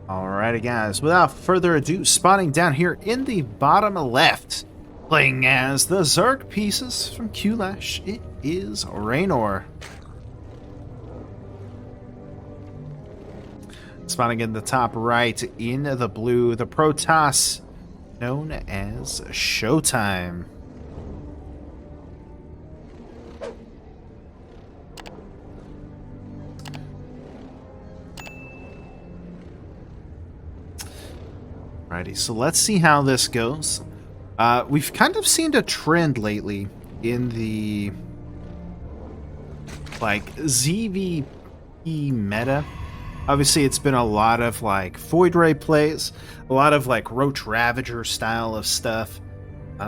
Alrighty, guys, without further ado, spawning down here in the bottom left, playing as the Zerg pieces from Q-Lash, it is REYNOR. Spawning in the top right in the blue, the Protoss, known as SHOWTIME. Alrighty, so let's see how this goes. We've kind of seen a trend lately in the ZVP meta. Obviously, it's been a lot of Void Ray plays, a lot of Roach Ravager style of stuff.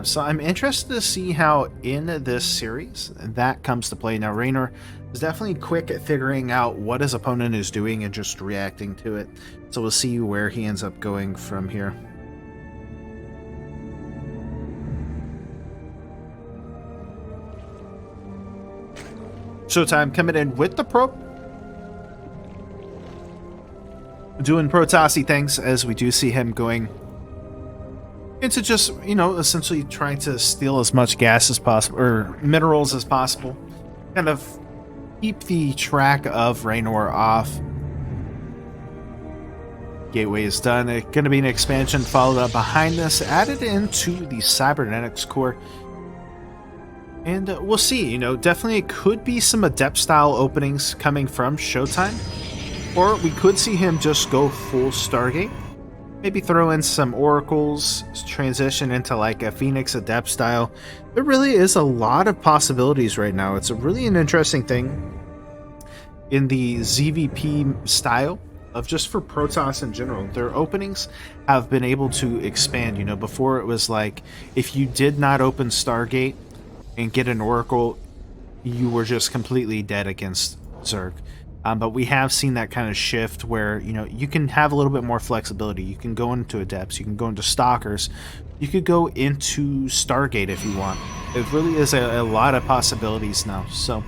So I'm interested to see how in this series that comes to play. Now, REYNOR is definitely quick at figuring out what his opponent is doing and just reacting to it. So we'll see where he ends up going from here. SHOWTIME coming in with the probe. Doing Protossy things as we do see him going into just, essentially trying to steal as much gas as possible, or minerals as possible. Kind of keep the track of REYNOR off. Gateway is done. It's going to be an expansion followed up behind this, added into the cybernetics core. And we'll see, definitely it could be some adept style openings coming from SHOWTIME. Or we could see him just go full Stargate. Maybe throw in some oracles, transition into a Phoenix Adept style. There really is a lot of possibilities right now. It's really an interesting thing in the ZVP style of just for Protoss in general. Their openings have been able to expand. Before it was if you did not open Stargate and get an oracle, you were just completely dead against Zerg. But we have seen that kind of shift where, you can have a little bit more flexibility. You can go into Adepts, you can go into Stalkers, you could go into Stargate if you want. It really is a lot of possibilities now. So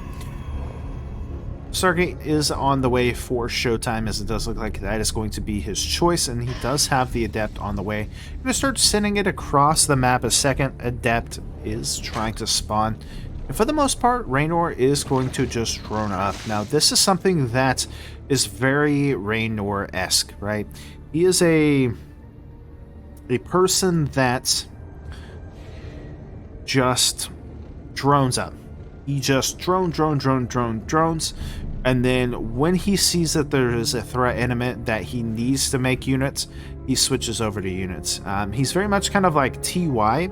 Stargate is on the way for SHOWTIME, as it does look like that is going to be his choice, and he does have the Adept on the way. I'm going to start sending it across the map. A second Adept is trying to spawn. And for the most part, REYNOR is going to just drone up. Now, this is something that is very REYNOR-esque, right? He is a person that just drones up. He just drones. And then when he sees that there is a threat imminent that he needs to make units, he switches over to units. He's very much kind of like TY.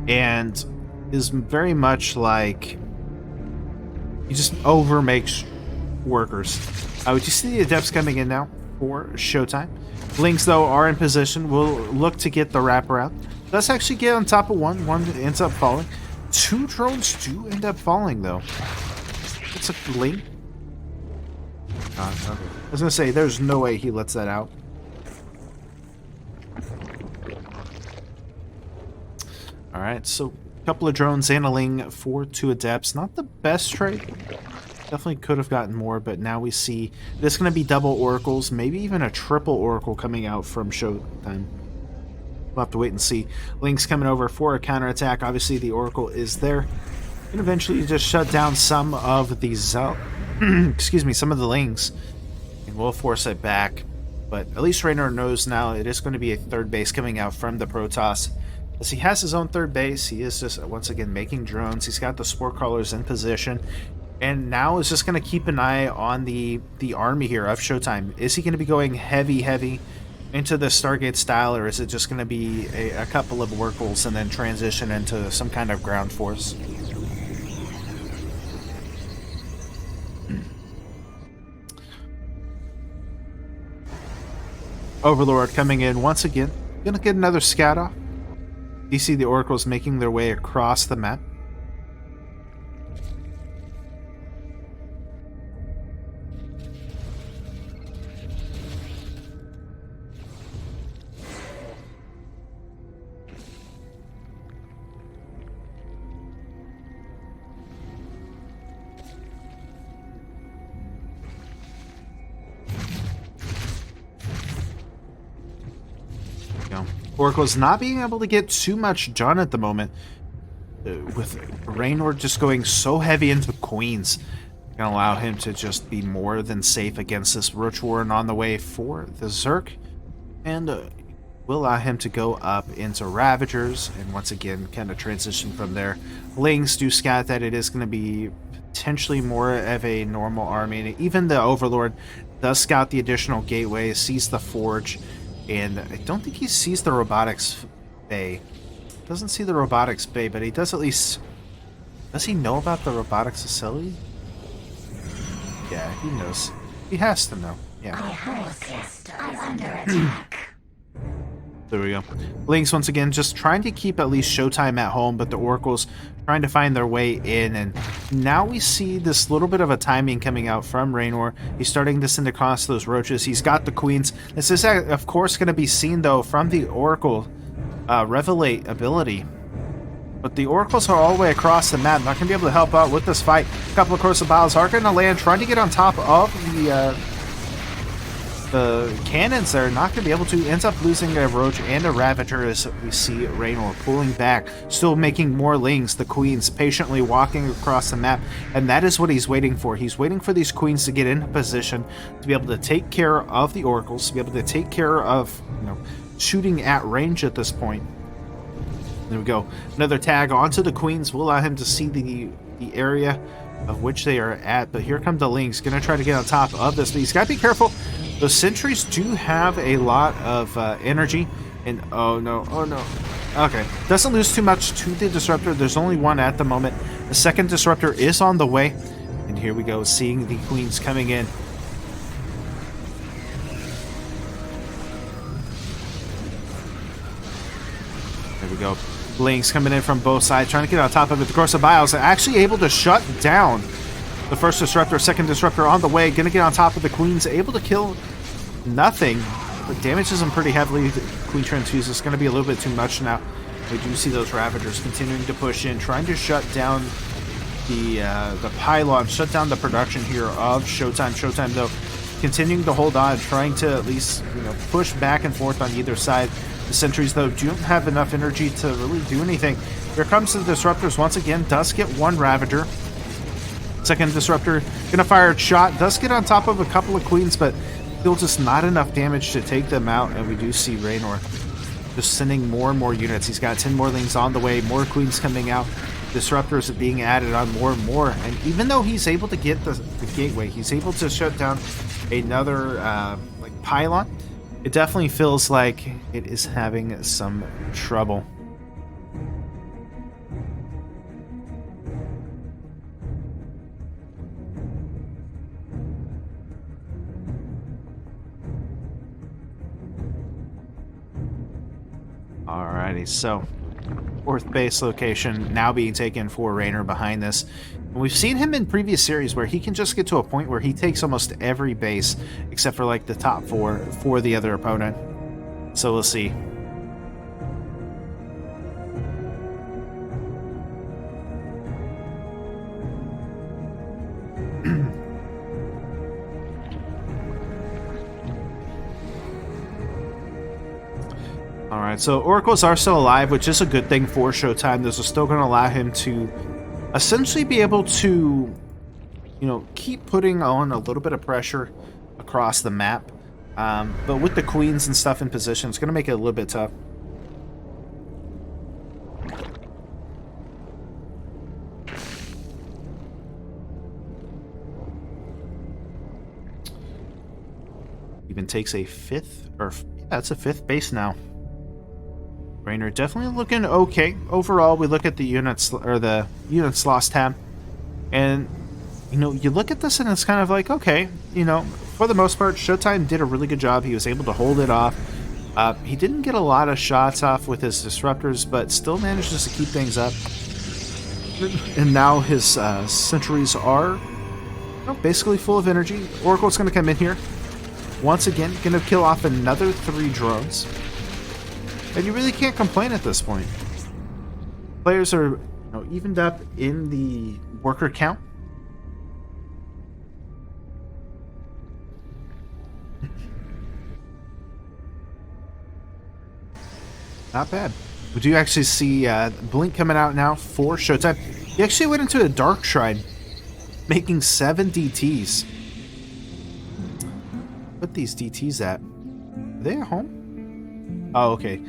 And is very much he just overmakes workers. Would you see the Adepts coming in now for SHOWTIME? Lings, though, are in position. We'll look to get the wraparound. Does actually get on top of one. One ends up falling. Two drones do end up falling, though. It's a Ling. Okay. I was going to say, there's no way he lets that out. Alright, so a couple of drones and a Ling for two Adepts. Not the best trade. Definitely could have gotten more, but now we see this going to be double Oracles, maybe even a triple Oracle coming out from SHOWTIME. We'll have to wait and see. Ling's coming over for a counterattack. Obviously, the Oracle is there. And eventually just shut down some of the excuse me, some of the Lings. And we'll force it back. But at least REYNOR knows now it is going to be a third base coming out from the Protoss. As he has his own third base, he is just once again making drones. He's got the Spore Crawlers in position. And now is just going to keep an eye on the army here of SHOWTIME. Is he going to be going heavy into the Stargate style, or is it just going to be a couple of oracles and then transition into some kind of ground force? Overlord coming in once again. Going to get another scout off. You see the oracles making their way across the map. Oracle's not being able to get too much done at the moment, with REYNOR just going so heavy into Queens. Gonna allow him to just be more than safe against this Roach Warren on the way for the Zerk, and will allow him to go up into Ravagers, and once again kind of transition from there. Lings do scout that it is going to be potentially more of a normal army, and even the Overlord does scout the additional gateway, sees the Forge, and I don't think he sees the Robotics Bay. Doesn't see the Robotics Bay, but he does at least... Does he know about the Robotics Facility? Yeah, he knows. He has to know. Yeah. My house is under attack. There we go. Lynx once again just trying to keep at least Showtime at home, but the Oracles trying to find their way in, and now we see this little bit of a timing coming out from REYNOR. He's starting to send across those roaches. He's got the queens. This is of course going to be seen though from the Oracle Revelate ability. But the Oracles are all the way across the map, not going to be able to help out with this fight. A couple of Crucibles are going to land, trying to get on top of the cannons there. Not going to be able to. Ends up losing a Roach and a Ravager as we see REYNOR pulling back, still making more Lings. The Queens patiently walking across the map, and that is what he's waiting for. He's waiting for these Queens to get into position to be able to take care of the Oracles, to be able to take care of, shooting at range at this point. There we go. Another tag onto the Queens will allow him to see the area of which they are at. But here come the Lings. Going to try to get on top of this. But he's got to be careful. The sentries do have a lot of energy. And oh no. Okay. Doesn't lose too much to the Disruptor. There's only one at the moment. The second Disruptor is on the way. And here we go. Seeing the Queens coming in. There we go. Lings coming in from both sides, trying to get on top of it. The Crucibles are actually able to shut down the first Disruptor, second Disruptor on the way. Gonna get on top of the Queens, able to kill nothing, but damages them pretty heavily. The Queen Transfuse is gonna be a little bit too much now. We do see those Ravagers continuing to push in, trying to shut down the pylon, shut down the production here of Showtime. Showtime, though, continuing to hold on, trying to at least push back and forth on either side. The sentries, though, don't have enough energy to really do anything. Here comes the Disruptors once again. Does get one Ravager. Second Disruptor gonna fire a shot. Does get on top of a couple of Queens, but still just not enough damage to take them out. And we do see REYNOR just sending more and more units. He's got 10 more Lings on the way. More Queens coming out. Disruptors are being added on more and more. And even though he's able to get the gateway, he's able to shut down another pylon. It definitely feels like it is having some trouble. Alrighty, so fourth base location now being taken for REYNOR behind this. And we've seen him in previous series where he can just get to a point where he takes almost every base except for like the top four for the other opponent. So we'll see. Alright, so Oracles are still alive, which is a good thing for Showtime. This is still going to allow him to essentially be able to, keep putting on a little bit of pressure across the map. But with the Queens and stuff in position, it's going to make it a little bit tough. Even takes a fifth, that's a fifth base now. REYNOR definitely looking okay. Overall, we look at the units, or the units lost tab, and you look at this and it's kind of like, okay, for the most part, Showtime did a really good job. He was able to hold it off. He didn't get a lot of shots off with his Disruptors, but still manages to keep things up. And now his sentries are basically full of energy. Oracle's going to come in here. Once again, going to kill off another 3 drones. And you really can't complain at this point. Players are evened up in the worker count. Not bad. We do actually see Blink coming out now for Showtime. He actually went into a Dark Shrine, making 7 DTs. Put these DTs at? Are they at home? Oh, okay.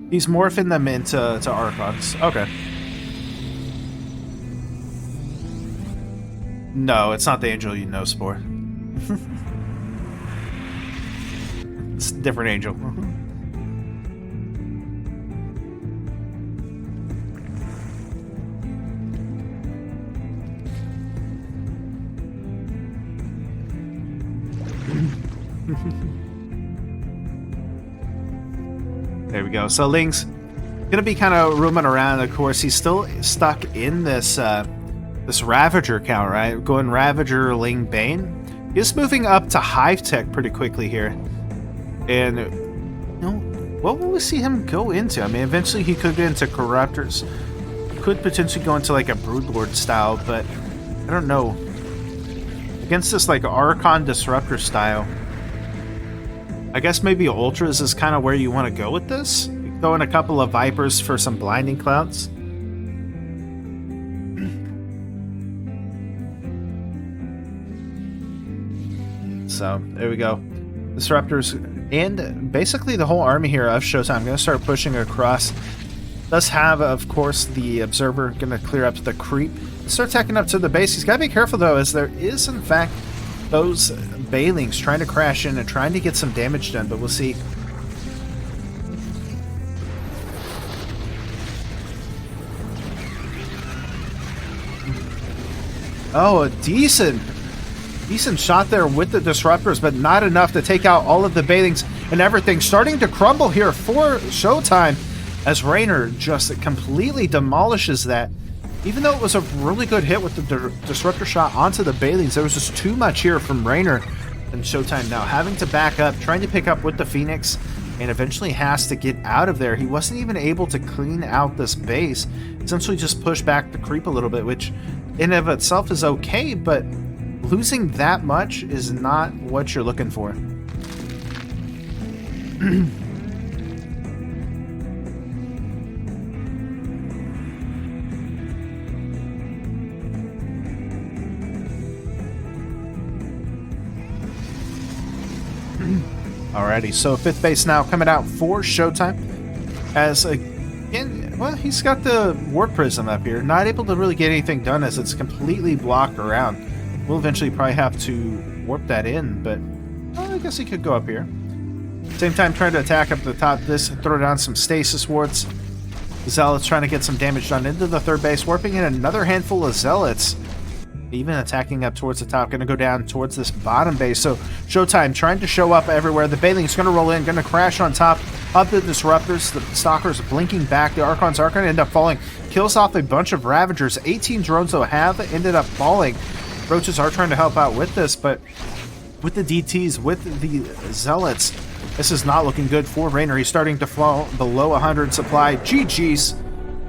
He's morphing them into Archons. Okay. No, it's not the angel you know, Spore. It's a different angel. There we go. So Ling's gonna be kind of roaming around. Of course, he's still stuck in this this Ravager count, right? Going Ravager, Ling, Bane. He's moving up to Hive Tech pretty quickly here. And you know, what will we see him go into? I mean, eventually he could get into Corruptors. Could potentially go into like a Broodlord style, but I don't know. Against this like Archon Disruptor style, I guess maybe Ultras is kind of where you want to go with this. You throw in a couple of Vipers for some Blinding Clouds. So, there we go. Disruptors and basically the whole army here of Showtime. I'm going to start pushing across. Does have, of course, the Observer going to clear up the creep. Start attacking up to the base. He's got to be careful, though, as there is, in fact, those Bailings trying to crash in and trying to get some damage done, but we'll see. Oh, a decent shot there with the Disruptors, but not enough to take out all of the Bailings and everything. Starting to crumble here for Showtime as REYNOR just completely demolishes that. Even though it was a really good hit with the Disruptor shot onto the Bailings, there was just too much here from REYNOR. And Showtime now having to back up, trying to pick up with the Phoenix, and eventually has to get out of there. He wasn't even able to clean out this base. Essentially just push back the creep a little bit, which in and of itself is okay, but losing that much is not what you're looking for. Alrighty, so 5th base now coming out for Showtime. As again, well, he's got the Warp Prism up here. Not able to really get anything done as it's completely blocked around. We'll eventually probably have to warp that in, but I guess he could go up here. Same time trying to attack up the top of this, throw down some Stasis Wards. Zealots trying to get some damage done into the 3rd base, warping in another handful of Zealots. Even attacking up towards the top, going to go down towards this bottom base. So Showtime trying to show up everywhere. The Bailing's going to roll in, going to crash on top of the Disruptors. The Stalkers blinking back. The Archons are going to end up falling. Kills off a bunch of Ravagers. 18 drones, though, have ended up falling. Roaches are trying to help out with this, but with the DTs, with the Zealots, this is not looking good for REYNOR. He's starting to fall below 100 supply. GG's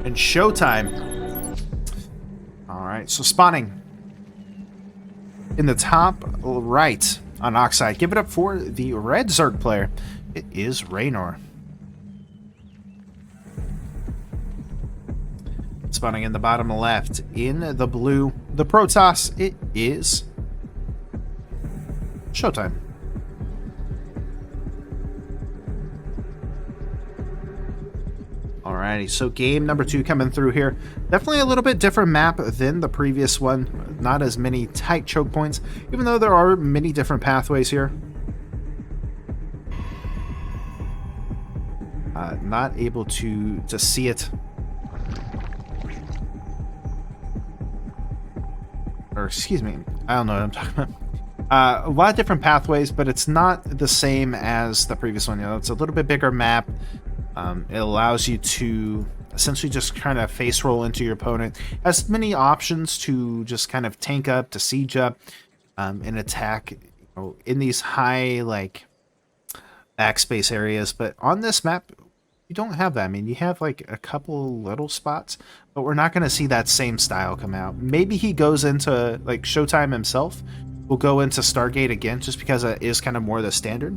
and Showtime. All right, so spawning in the top right on Oxide. Give it up for the red Zerg player. It is REYNOR. Spawning in the bottom left in the blue, the Protoss, it is Showtime. Alrighty, so game number 2 coming through here. Definitely a little bit different map than the previous one. Not as many tight choke points, even though there are many different pathways here. Not able to see it. Or excuse me, I don't know what I'm talking about. A lot of different pathways, but it's not the same as the previous one. You know, it's a little bit bigger map. It allows you to essentially just kind of face roll into your opponent. Has many options to just kind of tank up, to siege up, and attack, you know, in these high like backspace areas. But on this map, you don't have that. I mean, you have like a couple little spots, but we're not going to see that same style come out. Maybe he goes into like Showtime himself. We'll go into Stargate again, just because it is kind of more the standard.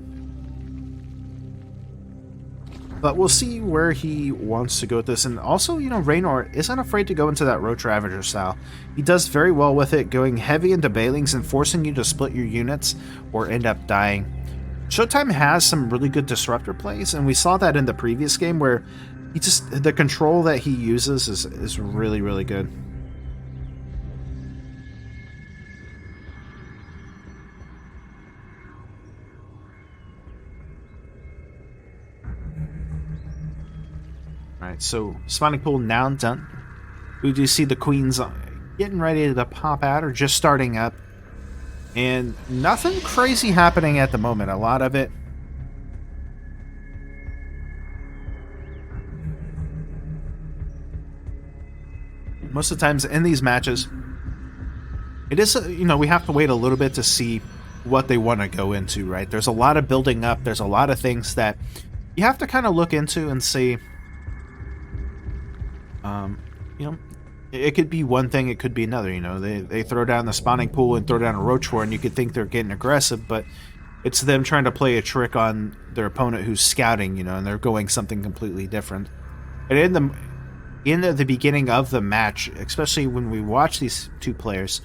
But we'll see where he wants to go with this. And also, you know, REYNOR isn't afraid to go into that Roach Ravager style. He does very well with it, going heavy into Bailings and forcing you to split your units or end up dying. SHOWTIME has some really good disruptor plays, and we saw that in the previous game where the control that he uses is really, really good. Alright, so spawning pool now done. We do see the queens getting ready to pop out or just starting up. And nothing crazy happening at the moment. A lot of it. Most of the times in these matches, it is, you know, we have to wait a little bit to see what they want to go into, right? There's a lot of building up. There's a lot of things that you have to kind of look into and see. You know, it could be one thing, it could be another. You know, they throw down the spawning pool and throw down a roach war, and you could think they're getting aggressive, but it's them trying to play a trick on their opponent who's scouting, you know, and they're going something completely different. And in the beginning of the match, especially when we watch these two players,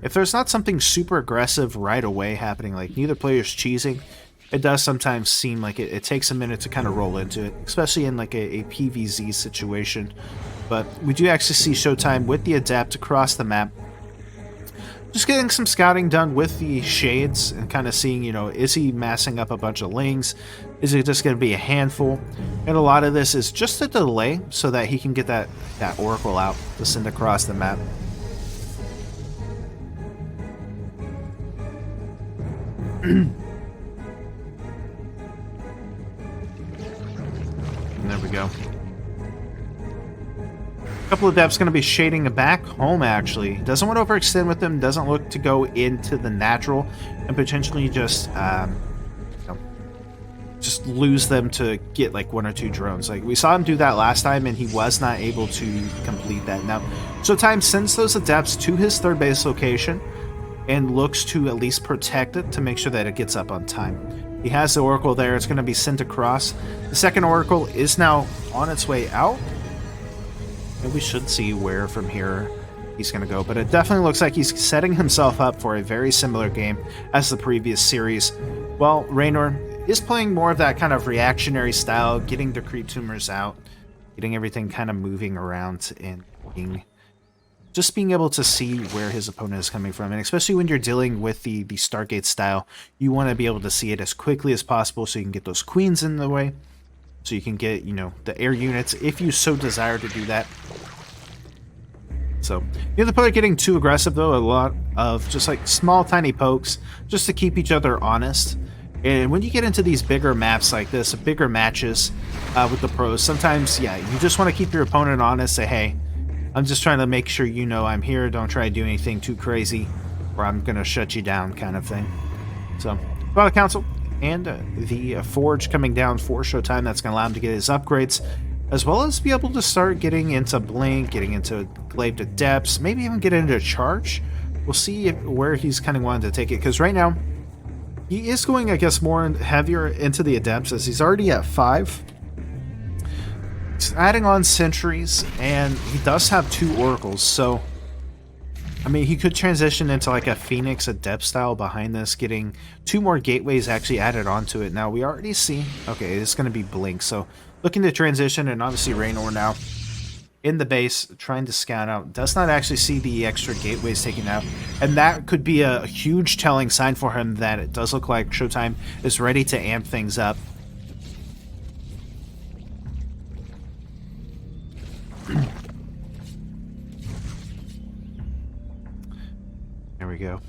if there's not something super aggressive right away happening, like neither player's cheesing, it does sometimes seem like it takes a minute to kind of roll into it, especially in like a PvZ situation. But we do actually see SHOWTIME with the Adept across the map, just getting some scouting done with the Shades and kind of seeing, you know, is he massing up a bunch of Lings? Is it just going to be a handful? And a lot of this is just a delay so that he can get that Oracle out to send across the map. And there we go. A couple of Adepts going to be shading back home, actually. Doesn't want to overextend with them. Doesn't look to go into the natural and potentially just, you know, just lose them to get like 1 or 2 drones. Like we saw him do that last time, and he was not able to complete that. Now, SHOWTIME sends those Adepts to his third base location and looks to at least protect it to make sure that it gets up on time. He has the Oracle there. It's going to be sent across. The second Oracle is now on its way out. And we should see where from here he's going to go. But it definitely looks like he's setting himself up for a very similar game as the previous series. Well, REYNOR is playing more of that kind of reactionary style, getting the creep tumors out, getting everything kind of moving around, and just being able to see where his opponent is coming from. And especially when you're dealing with the Stargate style, you want to be able to see it as quickly as possible so you can get those queens in the way. So you can get, you know, the air units if you so desire to do that. So, the other player getting too aggressive, though, a lot of just like small, tiny pokes, just to keep each other honest. And when you get into these bigger maps like this, bigger matches with the pros, sometimes, yeah, you just want to keep your opponent honest, say, hey, I'm just trying to make sure you know I'm here, don't try to do anything too crazy, or I'm going to shut you down kind of thing. So, Battle Council. And the Forge coming down for SHOWTIME, that's going to allow him to get his upgrades, as well as be able to start getting into Blink, getting into Glaive Adepts, maybe even get into Charge. We'll see where he's kind of wanting to take it, because right now, he is going, I guess, more heavier into the Adepts, as he's already at 5. He's adding on Sentries, and he does have 2 Oracles, so I mean, he could transition into like a Phoenix Adept style behind this, getting 2 more gateways actually added onto it. Now, we already see, okay, it's going to be Blink. So, looking to transition, and obviously REYNOR now in the base, trying to scout out. Does not actually see the extra gateways taken out. And that could be a huge telling sign for him that it does look like SHOWTIME is ready to amp things up. There we go.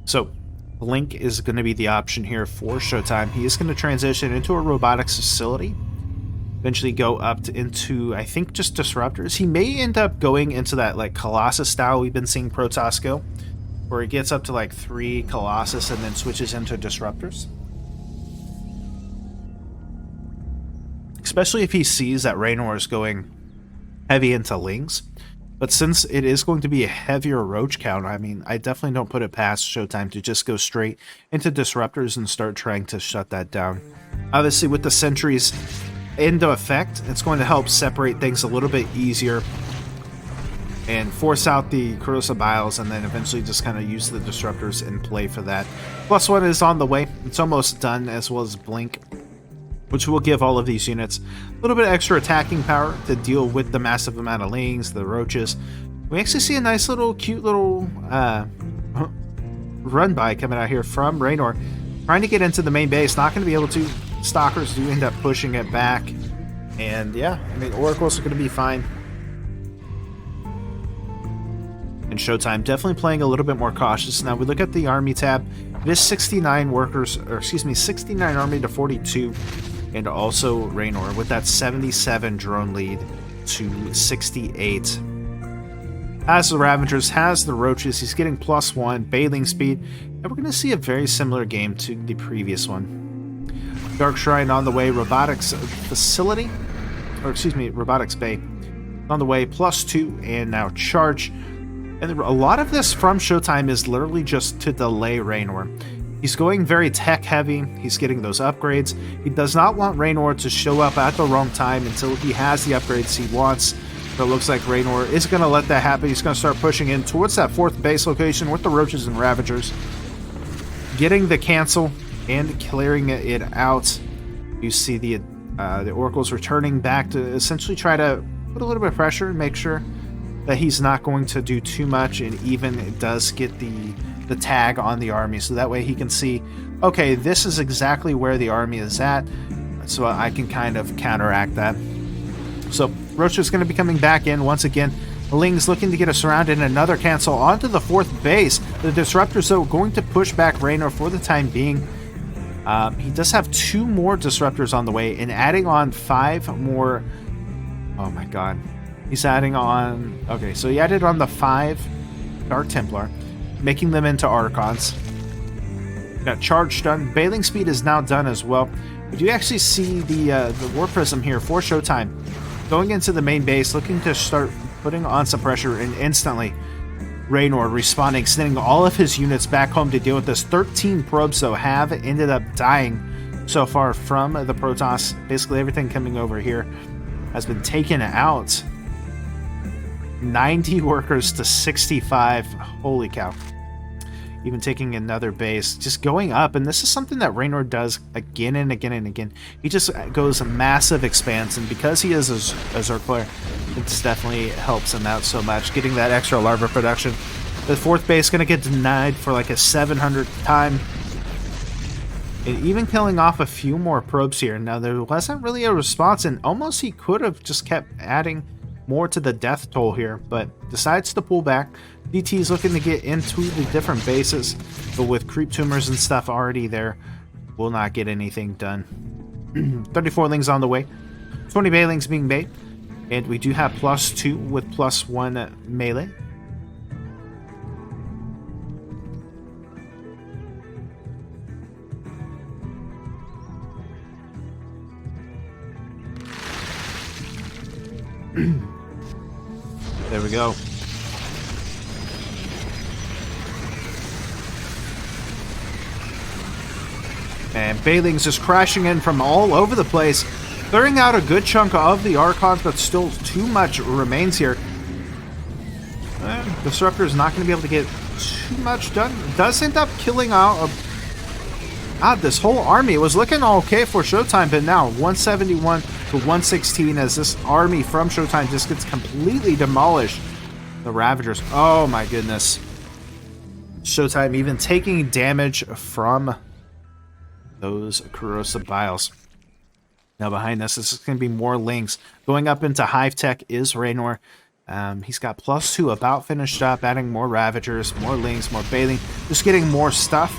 So, Blink is going to be the option here for SHOWTIME. He is going to transition into a robotics facility. Eventually go up into, I think, just disruptors. He may end up going into that like Colossus style we've been seeing Protoss go, where he gets up to like 3 Colossus and then switches into disruptors. Especially if he sees that REYNOR is going heavy into Lings. But since it is going to be a heavier roach count, I mean, I definitely don't put it past Showtime to just go straight into disruptors and start trying to shut that down. Obviously, with the sentries into effect, it's going to help separate things a little bit easier and force out the corrosive biles, and then eventually just kind of use the disruptors in play for that. +1 is on the way. It's almost done, as well as Blink, which will give all of these units a little bit extra attacking power to deal with the massive amount of lings, the roaches. We actually see a nice little, cute little run by coming out here from REYNOR, trying to get into the main base. Not going to be able to. Stalkers do end up pushing it back, and yeah, I mean, Oracles are going to be fine. And Showtime definitely playing a little bit more cautious. Now we look at the army tab. It is 69 workers, or excuse me, 69 army to 42, and also REYNOR with that 77 drone lead to 68. Has the Ravagers, has the Roaches. He's getting +1 bailing speed, and we're going to see a very similar game to the previous one. Dark Shrine on the way, Robotics Facility, or excuse me, Robotics Bay on the way, +2, and now Charge. And a lot of this from Showtime is literally just to delay REYNOR. He's going very tech heavy. He's getting those upgrades. He does not want REYNOR to show up at the wrong time until he has the upgrades he wants. But it looks like REYNOR is going to let that happen. He's going to start pushing in towards that 4th base location with the Roaches and Ravagers. Getting the cancel and clearing it out. You see the Oracles returning back to essentially try to put a little bit of pressure and make sure that he's not going to do too much, and even does get the tag on the army, so that way he can see, okay, this is exactly where the army is at, so I can kind of counteract that. So Roach is going to be coming back in once again. Ling's looking to get us surrounded, and another cancel onto the 4th base. The Disruptors, though, going to push back REYNOR for the time being. He does have 2 more Disruptors on the way, and adding on 5 more. Oh my god. He's adding on. Okay, so he added on the 5 Dark Templar, making them into Archons. Got Charge done. Bailing speed is now done as well. But you actually see the War Prism here for Showtime going into the main base, looking to start putting on some pressure, and instantly REYNOR responding, sending all of his units back home to deal with this. 13 probes, though, have ended up dying so far from the Protoss. Basically, everything coming over here has been taken out. 90 workers to 65. Holy cow. Even taking another base. Just going up, and this is something that REYNOR does again and again and again. He just goes a massive expanse, and because he is a Zerg player, it definitely helps him out so much. Getting that extra larva production. The 4th base going to get denied for like a 700th time. And even killing off a few more probes here. Now, there wasn't really a response, and almost he could have just kept adding more to the death toll here, but decides to pull back. DT is looking to get into the different bases, but with creep tumors and stuff already there, will not get anything done. 34 lings on the way, 20 bailings being made, and we do have +2 with +1 melee. There we go. And Bailings is crashing in from all over the place, clearing out a good chunk of the Archons, but still too much remains here. Disruptor is not going to be able to get too much done. It does end up killing out this whole army. It was looking okay for Showtime, but now 171 to 116 as this army from Showtime just gets completely demolished. The Ravagers, oh my goodness. Showtime even taking damage from those corrosive biles. Now behind this is going to be more lings. Going up into Hive Tech is REYNOR. He's got +2 about finished up, adding more Ravagers, more lings, more bailing, just getting more stuff.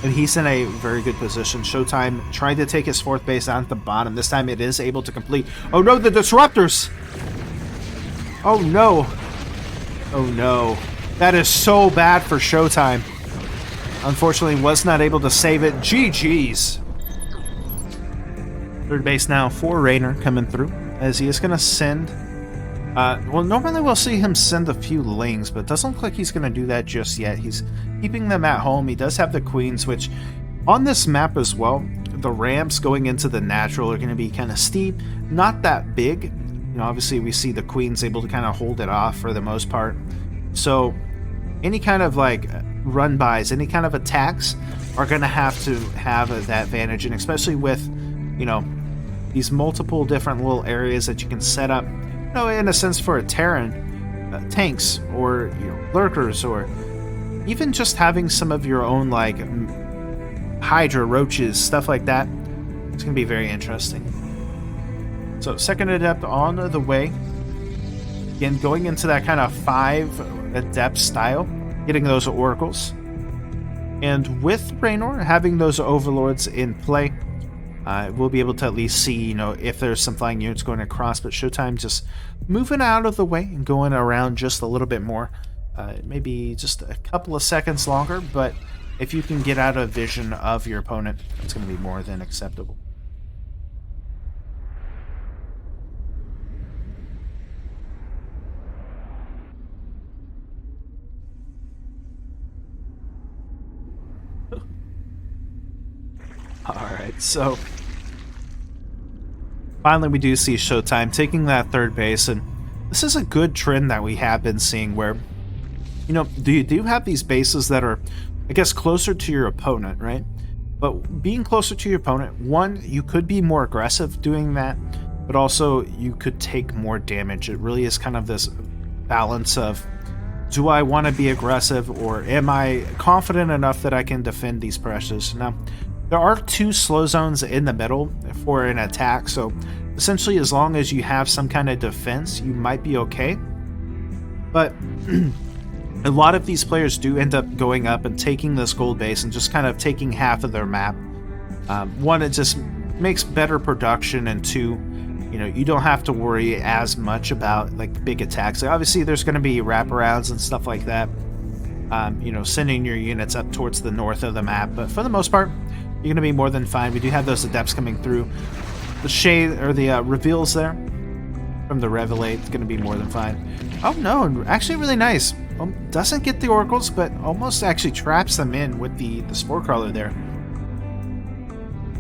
And he's in a very good position. Showtime trying to take his 4th base down at the bottom. This time it is able to complete. Oh no, the Disruptors! Oh no. Oh no. That is so bad for Showtime. Unfortunately, was not able to save it. GG's. 3rd base now for REYNOR coming through, as he is going to send Well, normally we'll see him send a few lings, but it doesn't look like he's going to do that just yet. He's keeping them at home. He does have the queens, which on this map as well, the ramps going into the natural are going to be kind of steep, not that big. You know, obviously we see the queens able to kind of hold it off for the most part. So any kind of like run-bys, any kind of attacks are going to have that advantage, and especially with, you know, these multiple different little areas that you can set up, you know, in a sense for a Terran, tanks or, you know, lurkers, or even just having some of your own like Hydra, roaches, stuff like that. It's going to be very interesting. So second adept on the way. Again, going into that kind of 5 adept style, getting those oracles. And with REYNOR having those overlords in play, we'll be able to at least see, you know, if there's some flying units going across. But SHOWTIME just moving out of the way and going around just a little bit more. Maybe just a couple of seconds longer, but if you can get out of vision of your opponent, it's going to be more than acceptable. Alright, so finally we do see SHOWTIME taking that third base, and this is a good trend that we have been seeing where, you know, you do have these bases that are, I guess, closer to your opponent, right? But being closer to your opponent, one, you could be more aggressive doing that, but also you could take more damage. It really is kind of this balance of, do I want to be aggressive, or am I confident enough that I can defend these pressures? Now, there are 2 slow zones in the middle for an attack, so essentially as long as you have some kind of defense, you might be okay. But a lot of these players do end up going up and taking this gold base and just kind of taking half of their map. One, it just makes better production, and 2, you know, you don't have to worry as much about like big attacks. Like, obviously there's going to be wraparounds and stuff like that, you know, sending your units up towards the north of the map, but for the most part you're going to be more than fine. We do have those adepts coming through. The shade, or the reveals there from the Revelate, is going to be more than fine. Oh no, actually really nice. Doesn't get the oracles, but almost actually traps them in with the spore crawler there.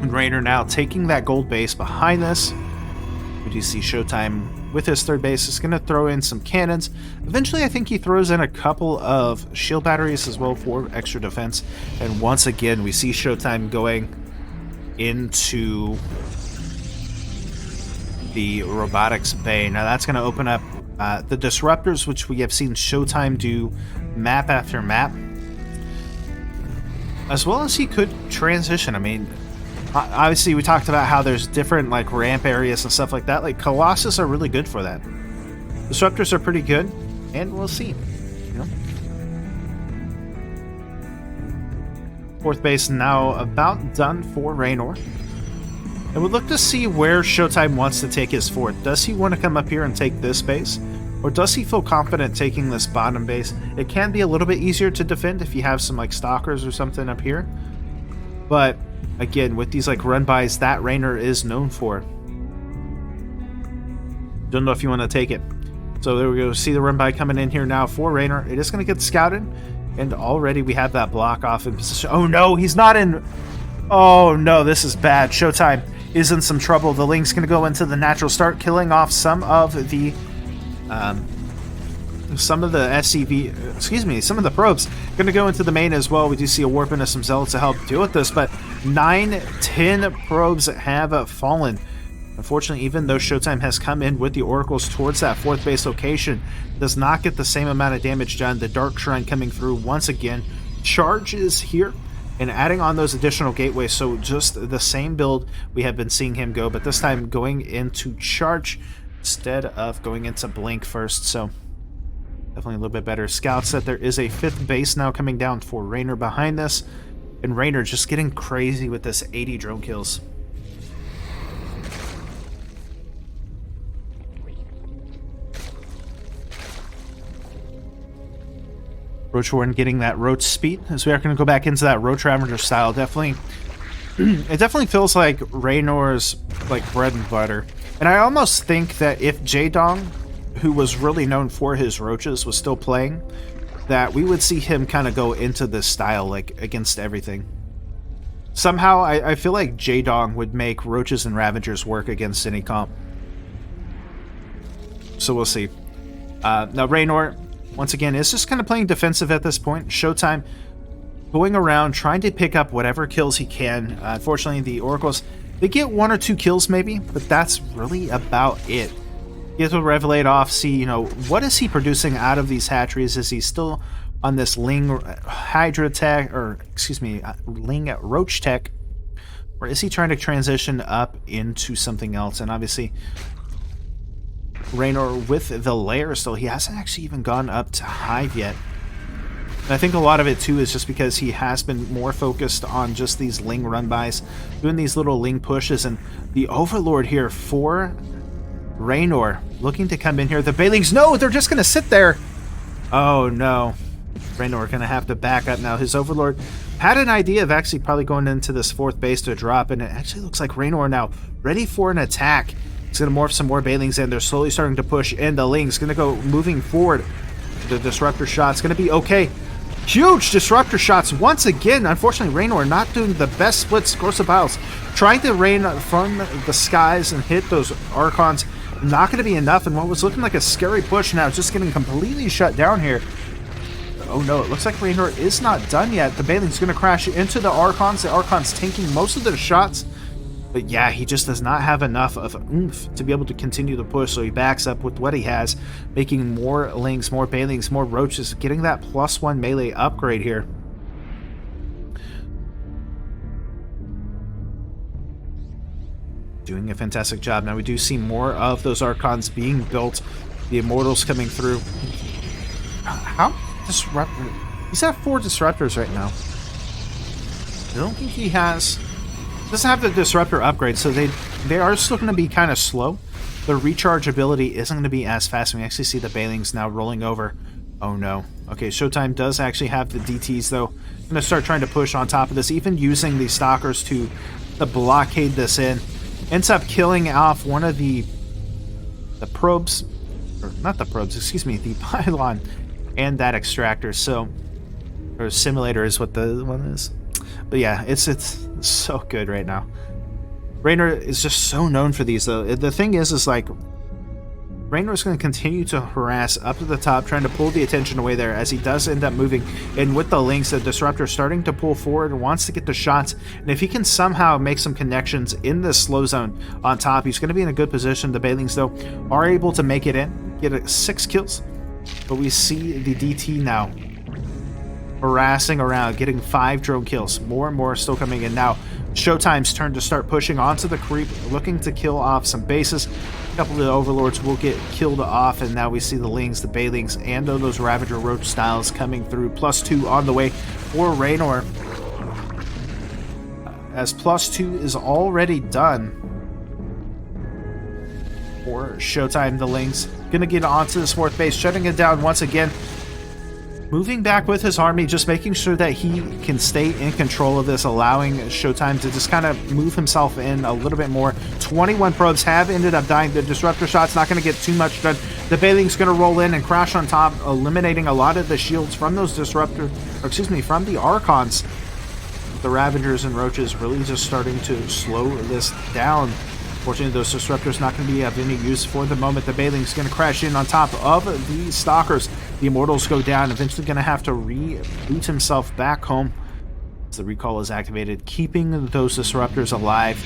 And REYNOR now taking that gold base behind this. We do see SHOWTIME with his third base is going to throw in some cannons. Eventually, I think he throws in a couple of shield batteries as well for extra defense. And once again, we see SHOWTIME going into the robotics bay. Now that's going to open up the disruptors, which we have seen SHOWTIME do map after map. As well as he could transition. I mean, obviously we talked about how there's different like ramp areas and stuff like that. Like Colossus are really good for that. Disruptors are pretty good, and we'll see. You know? Fourth base now about done for REYNOR. And we'll look to see where SHOWTIME wants to take his fourth. Does he want to come up here and take this base? Or does he feel confident taking this bottom base? It can be a little bit easier to defend if you have some like stalkers or something up here. But again, with these like run-bys that REYNOR is known for, don't know if you want to take it. So there we go. See the run-by coming in here now for REYNOR. It is going to get scouted, and already we have that block off in position. Oh no, he's not in. Oh no, this is bad. SHOWTIME is in some trouble. The Link's going to go into the natural, start killing off some of the SCV, excuse me, some of the probes. Going to go into the main as well. We do see a warp into some zealots to help deal with this, but 9-10 probes have fallen. Unfortunately, even though SHOWTIME has come in with the oracles towards that fourth base location, does not get the same amount of damage done. The Dark Shrine coming through once again. Charges here and adding on those additional gateways. So just the same build we have been seeing him go, but this time going into charge instead of going into blink first. So definitely a little bit better. Scouts that there is a fifth base now coming down for REYNOR behind this, and REYNOR just getting crazy with this 80 drone kills. Roach Warden getting that Roach speed, as we are going to go back into that Roach Ravager style. Definitely, it definitely feels like REYNOR's like bread and butter. And I almost think that if Jaedong, who was really known for his roaches, was still playing, that we would see him kind of go into this style, like, against everything. Somehow, I feel like J-Dong would make roaches and Ravagers work against any comp. So we'll see. Now, REYNOR, once again, is just kind of playing defensive at this point. SHOWTIME going around, trying to pick up whatever kills he can. Unfortunately, the Oracles, they get 1 or 2 kills maybe, but that's really about it. You have to revelate off, see, you know, what is he producing out of these hatcheries? Is he still on this Ling Hydra tech, or excuse me, Ling Roach tech, or is he trying to transition up into something else? And obviously, REYNOR with the lair still, he hasn't actually even gone up to Hive yet. And I think a lot of it too is just because he has been more focused on just these Ling run-bys, doing these little Ling pushes, and the Overlord here for REYNOR looking to come in here. The Bailings, no, they're just going to sit there. Oh no. REYNOR going to have to back up now. His Overlord had an idea of actually probably going into this 4th base to drop, and it actually looks like REYNOR now ready for an attack. He's going to morph some more Bailings in. They're slowly starting to push in. The Ling's going to go moving forward. The Disruptor shot's going to be okay. Huge Disruptor shots once again. Unfortunately, REYNOR not doing the best splits. Corrosive Vials trying to rain from the skies and hit those Archons. Not going to be enough, and what was looking like a scary push now just getting completely shut down here. Oh no, it looks like REYNOR is not done yet. The Bailing's going to crash into the Archons. The Archons tanking most of their shots. But yeah, he just does not have enough of oomph to be able to continue the push, so he backs up with what he has, making more Lings, more Bailings, more Roaches, getting that +1 melee upgrade here. Doing a fantastic job. Now we do see more of those Archons being built, the Immortals coming through. How disruptor? He's at 4 Disruptors right now. I don't think he has... doesn't have the Disruptor upgrade, so they are still going to be kind of slow. The recharge ability isn't going to be as fast. We actually see the Bailings now rolling over. Oh no. Okay, SHOWTIME does actually have the DTs though. I'm going to start trying to push on top of this, even using the Stalkers to blockade this in. Ends up killing off one of the probes, or not the probes, excuse me, the pylon and that extractor. So, or simulator is what the one is. But yeah, it's so good right now. REYNOR is just so known for these though. The thing is like REYNOR is going to continue to harass up to the top, trying to pull the attention away there as he does end up moving. And with the Lings, the Disruptor starting to pull forward, wants to get the shots. And if he can somehow make some connections in this slow zone on top, he's going to be in a good position. The Bailings, though, are able to make it in, get 6 kills. But we see the DT now harassing around, getting 5 drone kills. More and more still coming in now. SHOWTIME's turn to start pushing onto the creep, looking to kill off some bases. A couple of the Overlords will get killed off, and now we see the Lings, the Bailings, and those Ravager Roach styles coming through. +2 on the way for REYNOR, as +2 is already done for SHOWTIME. The Lings gonna get onto this 4th base, shutting it down once again. Moving back with his army, just making sure that he can stay in control of this, allowing SHOWTIME to just kind of move himself in a little bit more. 21 probes have ended up dying. The Disruptor shot's not going to get too much done. The Bailing's going to roll in and crash on top, eliminating a lot of the shields from those from the Archons. The Ravagers and Roaches really just starting to slow this down. Fortunately, those Disruptors not going to be of any use for the moment. The Bailing's going to crash in on top of the Stalkers. The Immortals go down, eventually going to have to reboot himself back home as the recall is activated, keeping those Disruptors alive.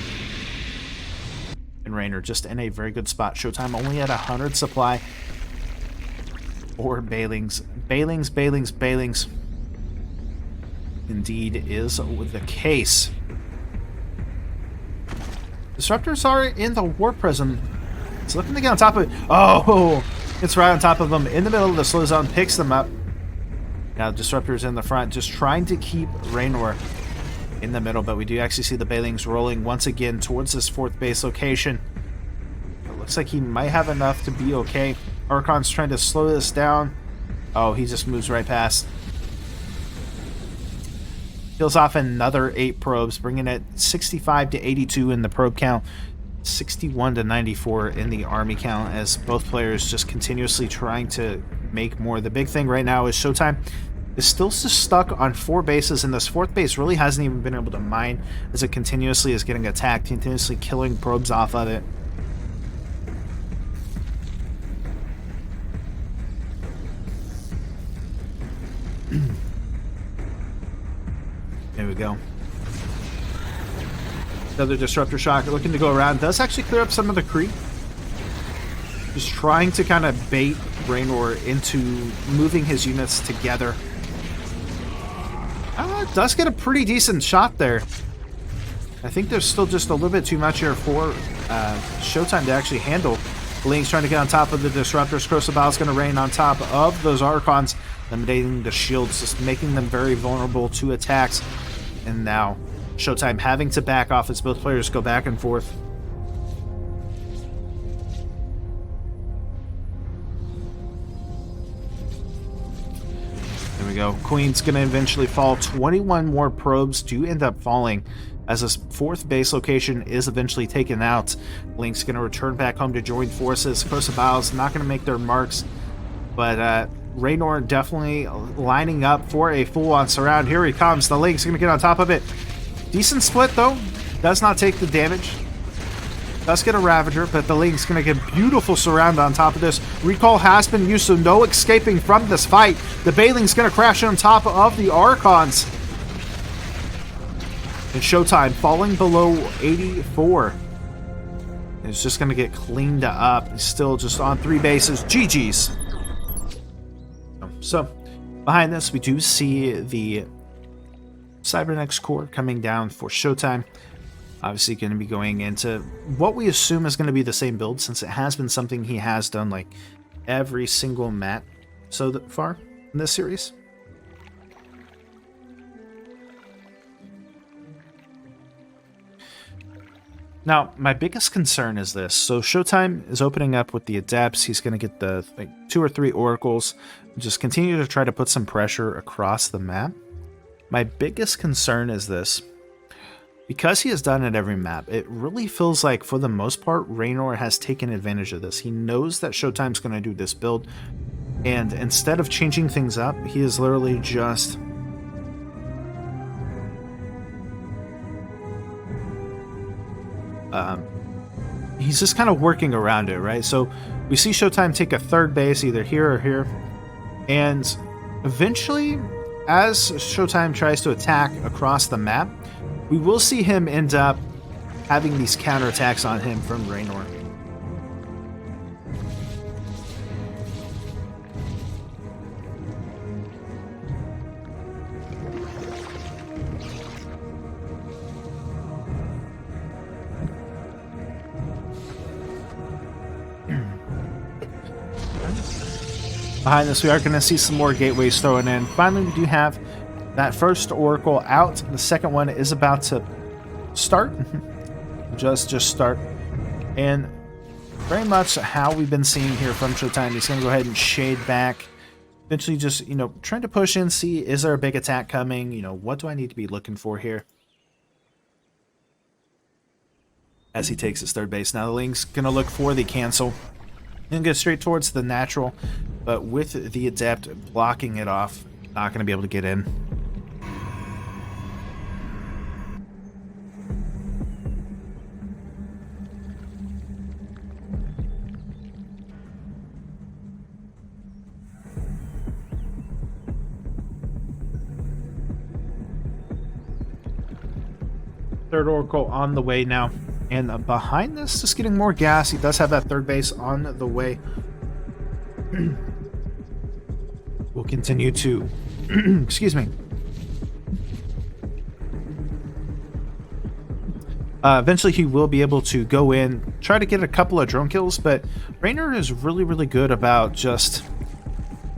And REYNOR just in a very good spot. SHOWTIME only at 100 supply for Bailings. Bailings, Bailings, Bailings. Indeed is the case. Disruptors are in the War Prism. It's looking to get on top of it. Oh, it's right on top of them in the middle of the slow zone, picks them up. Now Disruptors in the front, just trying to keep REYNOR in the middle, but we do actually see the Bailings rolling once again towards this 4th base location. It looks like he might have enough to be okay. Archon's trying to slow this down. Oh, he just moves right past. Kills off another 8 probes, bringing it 65 to 82 in the probe count. 61 to 94 in the army count as both players just continuously trying to make more. The big thing right now is Showtime is still just stuck on 4 bases, and this 4th base really hasn't even been able to mine as it continuously is getting attacked, continuously killing probes off of it. There we go. Another Disruptor Shock looking to go around. Does actually clear up some of the creep. Just trying to kind of bait REYNOR into moving his units together. Does get a pretty decent shot there. I think there's still just a little bit too much here for Showtime to actually handle. Link's trying to get on top of the Disruptors. Crocodile is going to rain on top of those Archons, eliminating the shields, just making them very vulnerable to attacks. And now Showtime having to back off as both players go back and forth. There we go. Queen's going to eventually fall. 21 more probes do end up falling as this 4th base location is eventually taken out. Link's going to return back home to join forces. Crucifile's not going to make their marks, but REYNOR definitely lining up for a full-on surround. Here he comes. The Link's going to get on top of it. Decent split, though. Does not take the damage. Does get a Ravager, but the Link's going to get beautiful surround on top of this. Recall has been used, so no escaping from this fight. The Bailing's going to crash on top of the Archons. And Showtime falling below 84. It's just going to get cleaned up. He's still just on 3 bases. GG's. So, behind this, we do see the Cybernetics core coming down for Showtime. Obviously going to be going into what we assume is going to be the same build, since it has been something he has done like every single map so far in this series. Now, my biggest concern is this. So Showtime is opening up with the Adepts. He's going to get the 2 or 3 Oracles. Just continue to try to put some pressure across the map. My biggest concern is this. Because he has done it every map, it really feels like, for the most part, REYNOR has taken advantage of this. He knows that Showtime's going to do this build, and instead of changing things up, he is literally just he's just kind of working around it, right? So we see Showtime take a 3rd base either here or here, and eventually, as Showtime tries to attack across the map, we will see him end up having these counterattacks on him from REYNOR. Behind this, we are going to see some more gateways thrown in. Finally, we do have that first Oracle out. The second one is about to start. just start. And very much how we've been seeing here from Showtime. He's going to go ahead and shade back. Eventually just, trying to push in, see, is there a big attack coming? What do I need to be looking for here? As he takes his 3rd base. Now the Link's going to look for the cancel. And go straight towards the natural. But with the Adept blocking it off, not going to be able to get in. Third Oracle on the way now. And behind this, just getting more gas. He does have that 3rd base on the way. We'll continue to... excuse me. Eventually he will be able to go in, try to get a couple of drone kills, but REYNOR is really, really good about just,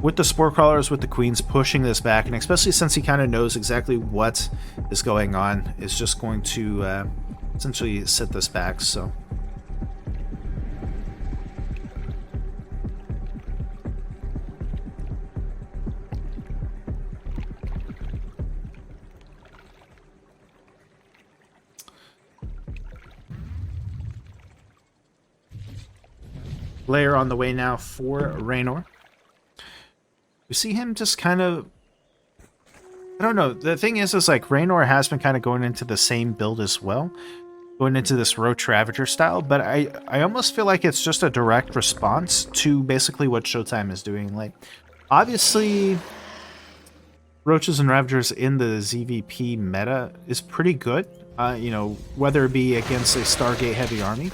with the Spore Crawlers, with the Queens, pushing this back, and especially since he kind of knows exactly what is going on, is just going to essentially set this back, so... layer on the way now for REYNOR. We see him just kind of... I don't know. The thing is like REYNOR has been kind of going into the same build as well. Going into this Roach Ravager style, but I almost feel like it's just a direct response to basically what Showtime is doing. Like, obviously, Roaches and Ravagers in the ZVP meta is pretty good. You know, whether it be against a Stargate heavy army,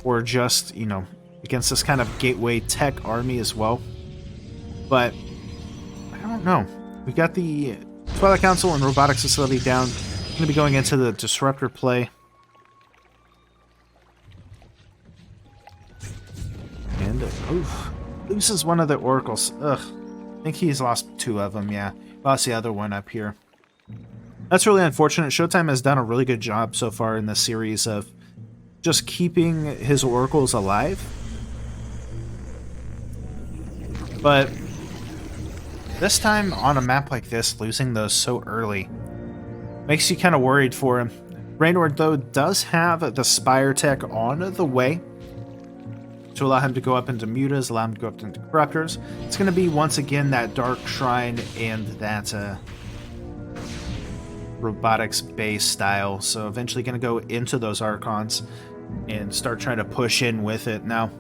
or just, you know, against this kind of gateway tech army as well. But, I don't know. We got the Twilight Council and Robotics Facility down. Going to be going into the Disruptor play. And, oof, loses one of the Oracles. Ugh. I think he's lost 2 of them, yeah. Lost the other one up here. That's really unfortunate. Showtime has done a really good job so far in this series of just keeping his Oracles alive. But this time on a map like this, losing those so early makes you kind of worried for him. REYNOR, though, does have the Spire Tech on the way to allow him to go up into Mutas, allow him to go up into Corruptors. It's going to be, once again, that Dark Shrine and that robotics base style. So eventually going to go into those Archons and start trying to push in with it. Now,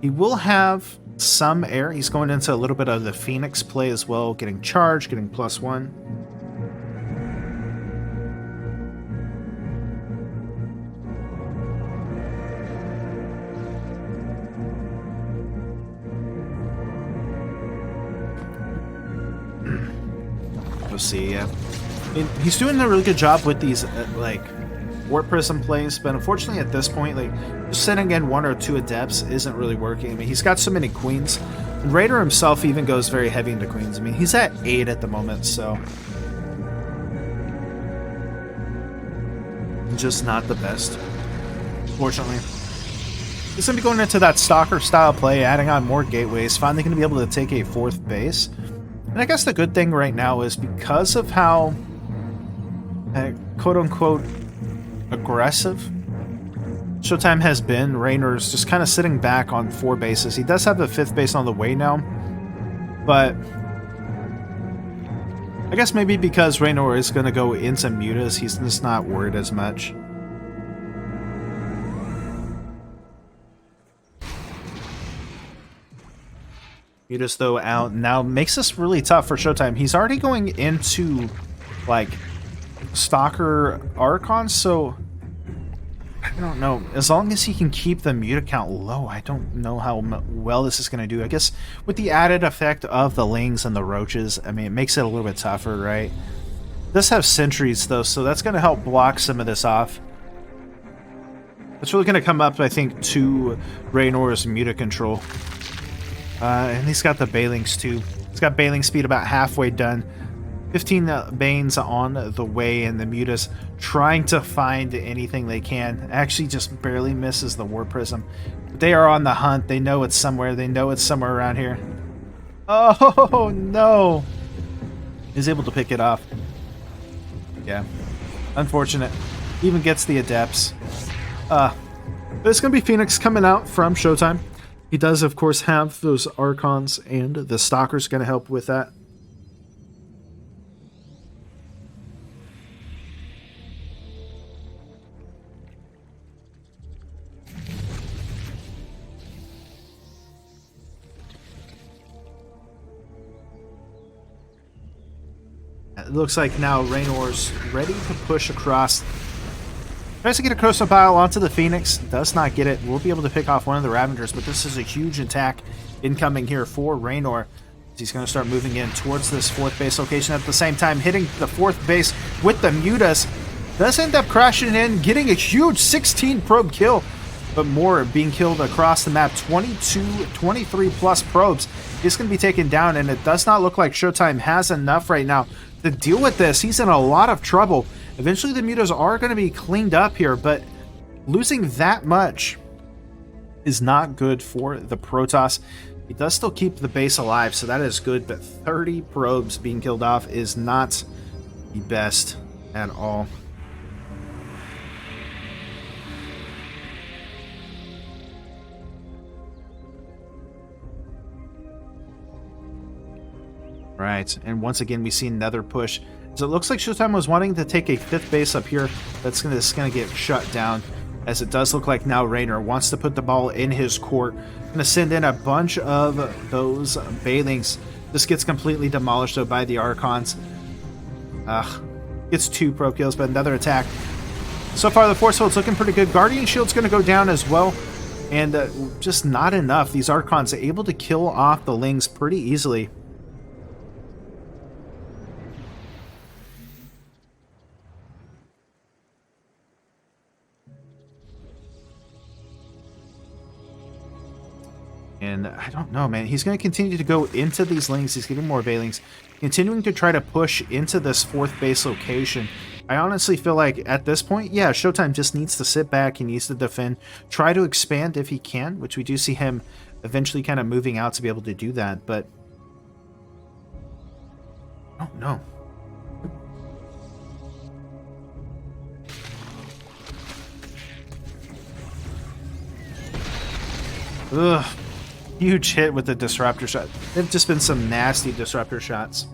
he will have some air. He's going into a little bit of the Phoenix play as well, getting charged, getting +1. We'll see, yeah. I mean, he's doing a really good job with these, like, Warp Prism plays, but unfortunately at this point, like, just sending in 1 or 2 Adepts isn't really working. I mean, he's got so many Queens. And REYNOR himself even goes very heavy into Queens. I mean, he's at 8 at the moment, so... just not the best, fortunately. He's going to be going into that Stalker-style play, adding on more gateways, finally going to be able to take a 4th base. And I guess the good thing right now is because of how, quote-unquote, aggressive Showtime has been, REYNOR's just kind of sitting back on 4 bases. He does have the 5th base on the way now, but I guess maybe because REYNOR is going to go into Mutas, he's just not worried as much. Mutas, though, out now makes this really tough for Showtime. He's already going into, like, Stalker Archons, so I don't know. As long as he can keep the Muta count low, I don't know how well this is going to do. I guess with the added effect of the Lings and the Roaches, I mean, it makes it a little bit tougher, right? It does have sentries, though, so that's going to help block some of this off. It's really going to come up, I think, to REYNOR's Muta control. And he's got the Banelings too. He's got Baneling speed about halfway done. 15 Banes on the way, and the Mutas trying to find anything they can. Actually just barely misses the War Prism. But they are on the hunt. They know it's somewhere. They know it's somewhere around here. Oh, no. He's able to pick it off. Yeah. Unfortunate. Even gets the Adepts. But it's going to be Phoenix coming out from Showtime. He does, of course, have those Archons, and the Stalker's going to help with that. It looks like now REYNOR's ready to push across. Tries to get a Crystal Pile onto the Phoenix. Does not get it. We'll be able to pick off one of the Ravagers, but this is a huge attack incoming here for REYNOR. He's going to start moving in towards this 4th base location at the same time, hitting the 4th base with the Mutas. Does end up crashing in, getting a huge 16 probe kill, but more being killed across the map. 22, 23 plus probes. He's going to be taken down, and it does not look like Showtime has enough right now to deal with this. He's in a lot of trouble. Eventually the Mutas are going to be cleaned up here, but losing that much is not good for the Protoss. He does still keep the base alive, so that is good, but 30 probes being killed off is not the best at all. Right, and once again we see another push. So it looks like Showtime was wanting to take a 5th base up here. That's gonna get shut down, as it does look like now REYNOR wants to put the ball in his court. Gonna send in a bunch of those Bailings. This gets completely demolished though by the Archons. Gets 2 probe kills, but another attack. So far the force field's looking pretty good. Guardian Shield's gonna go down as well. And just not enough. These Archons are able to kill off the Lings pretty easily. And I don't know, man. He's going to continue to go into these Lings. He's getting more Bailings. Continuing to try to push into this 4th base location. I honestly feel like at this point, yeah, Showtime just needs to sit back. He needs to defend. Try to expand if he can, which we do see him eventually kind of moving out to be able to do that. But I don't know. Ugh. Huge hit with the disruptor shot. There've just been some nasty disruptor shots.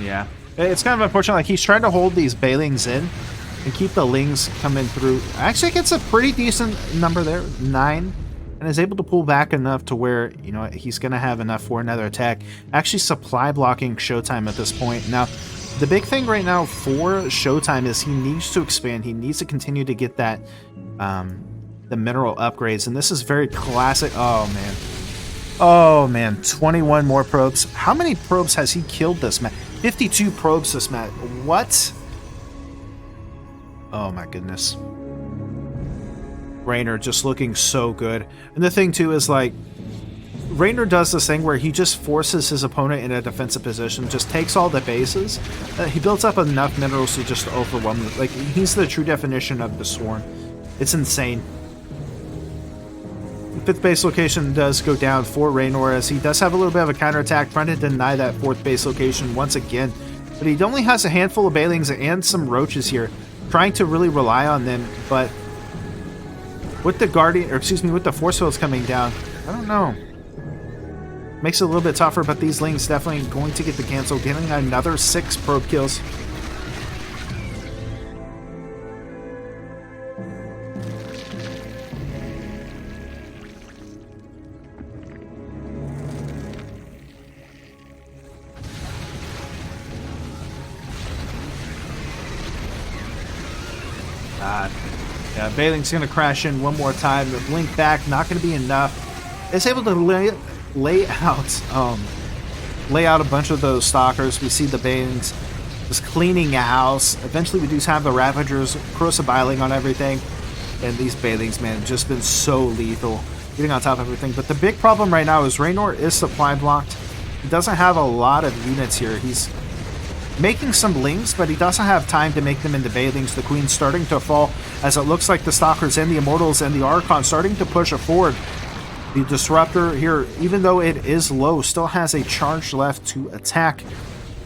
Yeah. It's kind of unfortunate. Like, he's trying to hold these Bailings in and keep the Lings coming through. Actually gets a pretty decent number there, 9. And is able to pull back enough to where, you know, he's going to have enough for another attack. Actually supply blocking Showtime at this point. Now, the big thing right now for Showtime is he needs to expand. He needs to continue to get that, the mineral upgrades. And this is very classic. Oh, man. Oh, man. 21 more probes. How many probes has he killed this match? 52 probes this match. What? Oh, my goodness. REYNOR just looking so good. And the thing too is, like, REYNOR does this thing where he just forces his opponent in a defensive position, just takes all the bases. He builds up enough minerals to just overwhelm them. Like, he's the true definition of the Swarm. It's insane. The 5th base location does go down for REYNOR, as he does have a little bit of a counterattack, trying to deny that 4th base location once again. But he only has a handful of Bailings and some Roaches here, trying to really rely on them, but with the Guardian, or excuse me, with the Force Fields coming down, I don't know. Makes it a little bit tougher, but these Lings definitely going to get the cancel, getting another 6 probe kills. Yeah, Bailing's going to crash in one more time. The blink back, not going to be enough. It's able to lay out a bunch of those Stalkers. We see the Bailings just cleaning a house. Eventually, we do have the Ravagers crucibiling on everything. And these Bailings, man, just been so lethal. Getting on top of everything. But the big problem right now is REYNOR is supply blocked. He doesn't have a lot of units here. He's making some Lings, but he doesn't have time to make them into Bailings. The Queen's starting to fall, as it looks like the Stalkers and the Immortals and the Archon starting to push forward. The Disruptor here, even though it is low, still has a charge left to attack.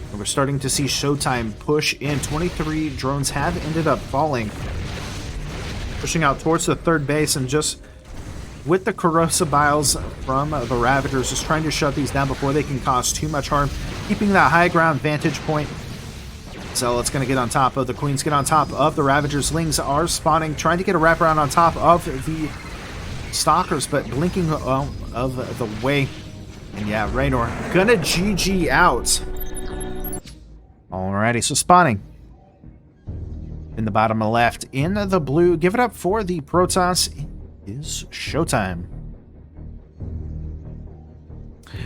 And we're starting to see Showtime push in. 23 drones have ended up falling. Pushing out towards the 3rd base, and just with the Corrosibiles from the Ravagers, just trying to shut these down before they can cause too much harm. Keeping that high ground vantage point. So it's going to get on top of the Queens, get on top of the Ravagers. Lings are spawning, trying to get a wraparound on top of the Stalkers, but blinking of the way. And yeah, REYNOR gonna GG out. Alrighty, so spawning in the bottom left, in the blue, give it up for the Protoss, is Showtime.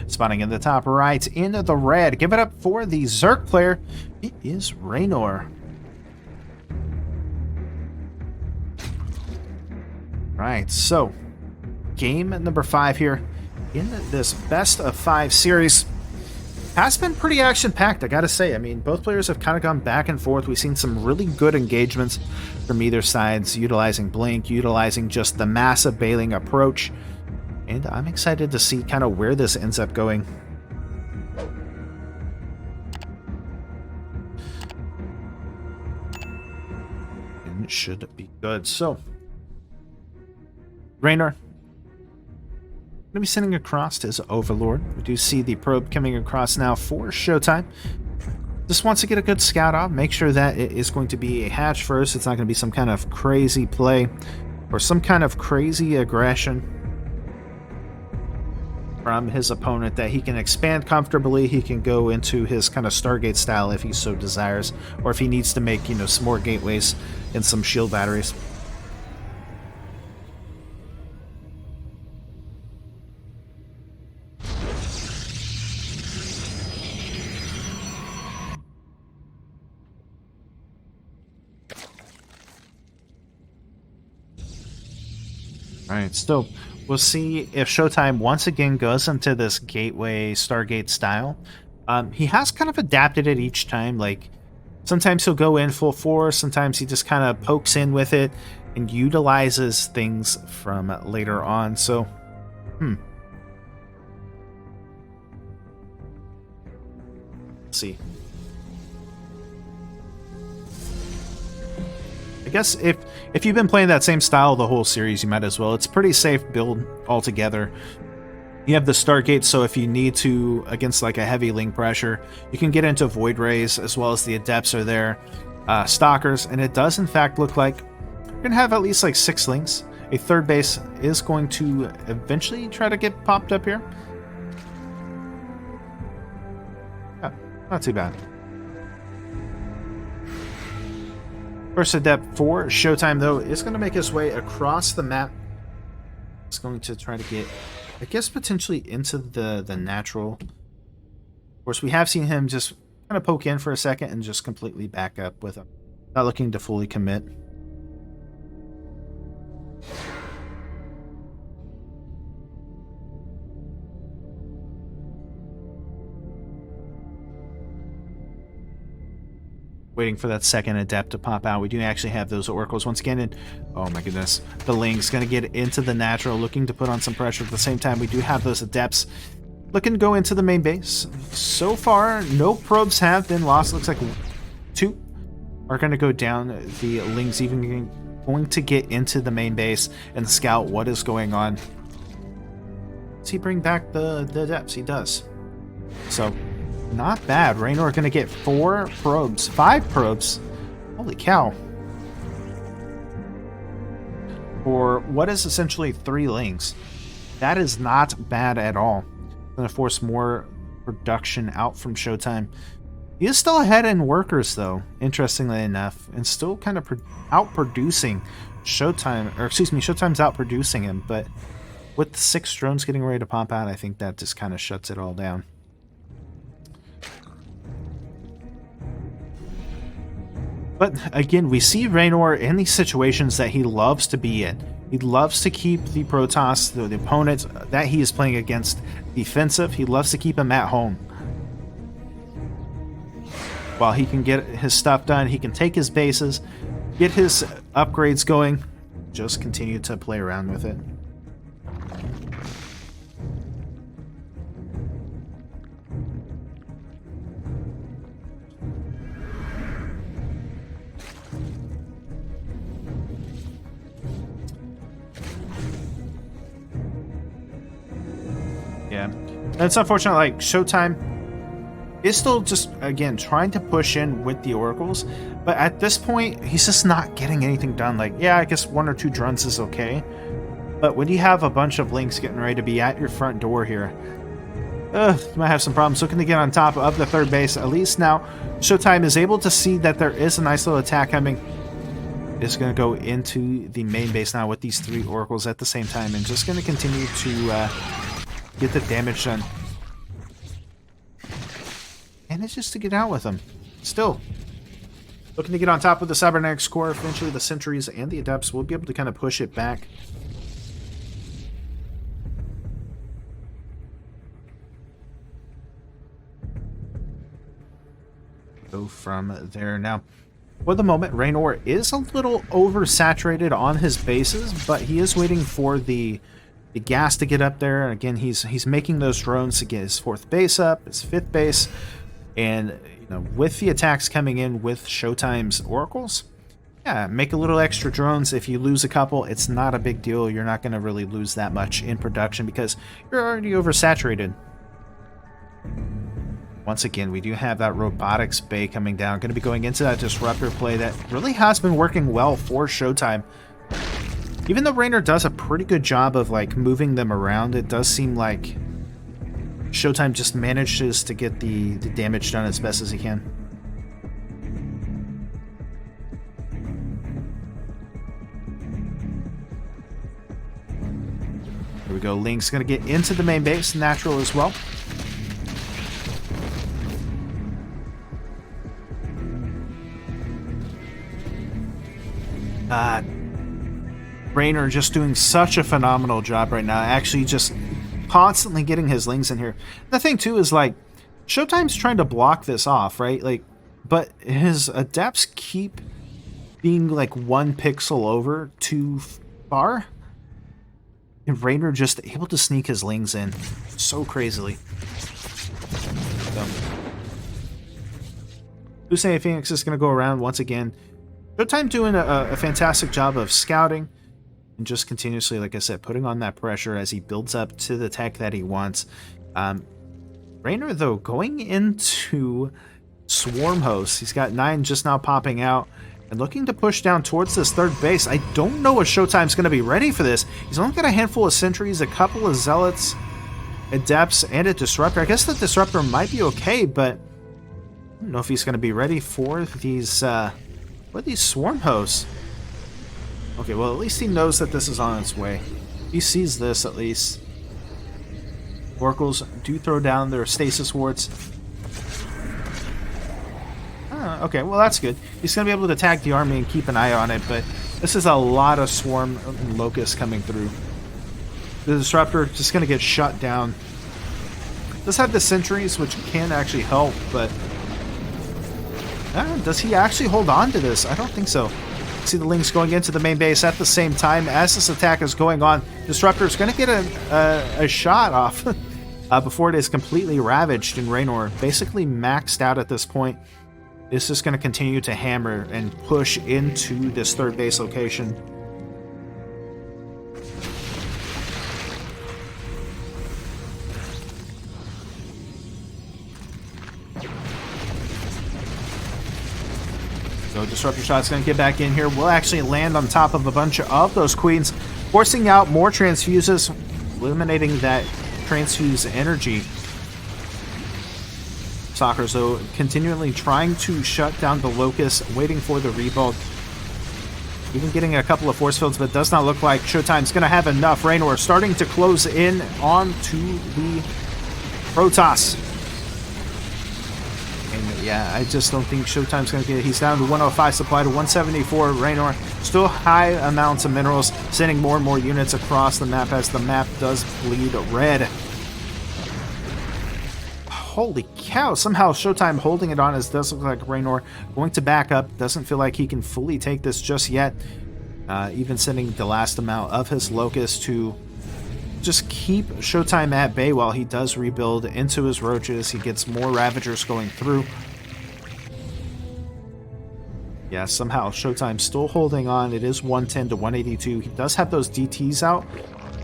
Spawning in the top right, in the red, give it up for the Zerg player, it is REYNOR. Right, so game number 5 here in this best of 5 series has been pretty action-packed, I gotta say. I mean, both players have kind of gone back and forth. We've seen some really good engagements from either sides, utilizing Blink, utilizing just the massive bailing approach. And I'm excited to see kind of where this ends up going. everything should be good. So, REYNOR going to be sending across to his Overlord. We do see the probe coming across now for Showtime. Just wants to get a good scout off, make sure that it is going to be a hatch first. It's not going to be some kind of crazy play or some kind of crazy aggression from his opponent that he can expand comfortably. He can go into his kind of Stargate style if he so desires, or if he needs to make, some more gateways and some shield batteries. Alright, still, we'll see if Showtime once again goes into this gateway Stargate style. He has kind of adapted it each time. Like, sometimes he'll go in full force, sometimes he just kind of pokes in with it and utilizes things from later on. So, let's see. I guess if you've been playing that same style the whole series, you might as well. It's a pretty safe build altogether. You have the Stargate, so if you need to, against like a heavy link pressure, you can get into Void Rays, as well as the Adepts are there. Stalkers, and it does in fact look like you're going to have at least like 6 links. A third base is going to eventually try to get popped up here. Yeah, not too bad. First Adept for Showtime, though, is going to make his way across the map. It's going to try to get, I guess, potentially into the natural. Of course, we have seen him just kind of poke in for a second and just completely back up with him. Not looking to fully commit. Waiting for that second Adept to pop out. We do actually have those Oracles once again, and oh my goodness, the Link's going to get into the natural, looking to put on some pressure. At the same time, we do have those Adepts looking to go into the main base. So far, no probes have been lost. Looks like 2 are going to go down. The Link's even going to get into the main base and scout what is going on. Does he bring back the Adepts? He does. So, not bad. REYNOR going to get 4 probes. 5 probes. Holy cow. For what is essentially 3 links. That is not bad at all. Going to force more production out from Showtime. He is still ahead in workers, though, interestingly enough, and still kind of outproducing Showtime. Or, excuse me, Showtime's outproducing him, but with 6 drones getting ready to pop out, I think that just kind of shuts it all down. But again, we see REYNOR in these situations that he loves to be in. He loves to keep the Protoss, the opponent that he is playing against, defensive. He loves to keep him at home. While he can get his stuff done, he can take his bases, get his upgrades going, just continue to play around with it. Yeah, and it's unfortunate, like, Showtime is still just, again, trying to push in with the Oracles, but at this point, he's just not getting anything done. Like, yeah, I guess 1 or 2 drones is okay, but when you have a bunch of links getting ready to be at your front door here, you might have some problems looking to get on top of the third base. At least now, Showtime is able to see that there is a nice little attack coming. It's going to go into the main base now with these 3 Oracles at the same time, and just going to continue to get the damage done. And it's just to get out with them. Still looking to get on top of the Cybernetics core. Eventually the Sentries and the Adepts will be able to kind of push it back. Go from there. Now, for the moment, REYNOR is a little oversaturated on his bases, but he is waiting for the gas to get up there. Again, he's making those drones to get his 4th base up, his 5th base, and with the attacks coming in with Showtime's Oracles, Yeah, make a little extra drones. If you lose a couple, it's not a big deal. You're not going to really lose that much in production because you're already oversaturated. Once again, we do have that robotics bay coming down. Going to be going into that disruptor play that really has been working well for Showtime. Even though REYNOR does a pretty good job of like moving them around, it does seem like Showtime just manages to get the damage done as best as he can. Here we go. Link's going to get into the main base, natural as well. REYNOR just doing such a phenomenal job right now. Actually, just constantly getting his Lings in here. The thing too is like Showtime's trying to block this off, right? Like, but his adepts keep being like 1 pixel over too far. And REYNOR just able to sneak his Lings in so crazily. So, Hussein Phoenix is going to go around once again. Showtime doing a fantastic job of scouting and just continuously, like I said, putting on that pressure as he builds up to the tech that he wants. REYNOR, though, going into Swarm Host. He's got 9 just now popping out and looking to push down towards this 3rd base. I don't know if Showtime's going to be ready for this. He's only got a handful of sentries, a couple of zealots, adepts, and a disruptor. I guess the disruptor might be okay, but I don't know if he's going to be ready for these swarm hosts. Okay, well, at least he knows that this is on its way. He sees this, at least. Oracles do throw down their stasis wards. Okay, well, that's good. He's going to be able to attack the army and keep an eye on it, but this is a lot of swarm locusts coming through. The disruptor just going to get shut down. Does have the sentries, which can actually help, but does he actually hold on to this? I don't think so. See the Lynx going into the main base at the same time as this attack is going on. Disruptor is going to get a shot off before it is completely ravaged, and REYNOR basically maxed out at this point. It's just going to continue to hammer and push into this 3rd base location. So Disruptor Shot's going to get back in here. We'll actually land on top of a bunch of those queens, forcing out more transfuses, eliminating that transfuse energy. Stalkers, though, continually trying to shut down the Locust, waiting for the rebuild. Even getting a couple of force fields, but it does not look like Showtime's going to have enough. REYNOR starting to close in onto the Protoss. And yeah, I just don't think Showtime's going to get it. He's down to 105 supply to 174. REYNOR, still high amounts of minerals, sending more and more units across the map as the map does bleed red. Holy cow, somehow Showtime holding it on as does look like REYNOR going to back up. Doesn't feel like he can fully take this just yet. Even sending the last amount of his Locust to just keep Showtime at bay while he does rebuild into his roaches. He gets more Ravagers going through. Yeah, somehow Showtime's still holding on. It is 110 to 182. He does have those DTs out.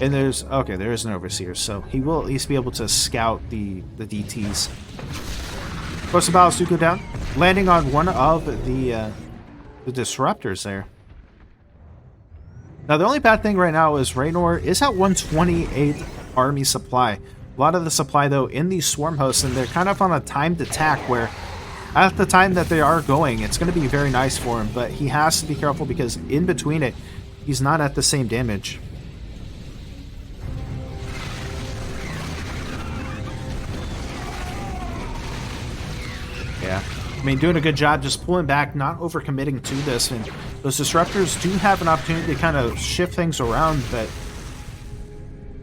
And there's, okay, there is an Overseer, so he will at least be able to scout the DTs. Force of Battles do go down, landing on one of the Disruptors there. Now, the only bad thing right now is REYNOR is at 128 army supply. A lot of the supply, though, in these swarm hosts, and they're kind of on a timed attack where at the time that they are going, it's going to be very nice for him, but he has to be careful because in between it, he's not at the same damage. Yeah, I mean, doing a good job just pulling back, not overcommitting to this, and those Disruptors do have an opportunity to kind of shift things around, but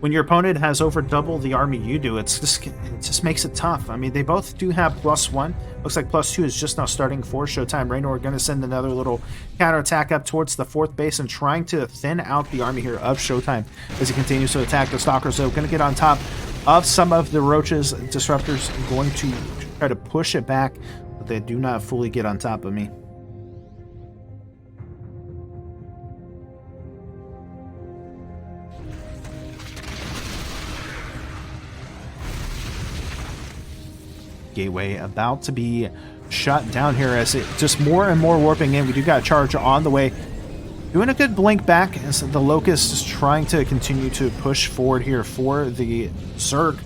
when your opponent has over double the army you do, it just makes it tough. I mean, they both do have +1. Looks like +2 is just now starting for Showtime. REYNOR going to send another little counterattack up towards the 4th base and trying to thin out the army here of Showtime as he continues to attack the Stalkers. So going to get on top of some of the Roaches. Disruptors going to try to push it back, but they do not fully get on top of me. gateway about to be shut down here as it just more and more warping in. We do got a charge on the way. Doing a good blink back as the Locust is trying to continue to push forward here for the Zerg.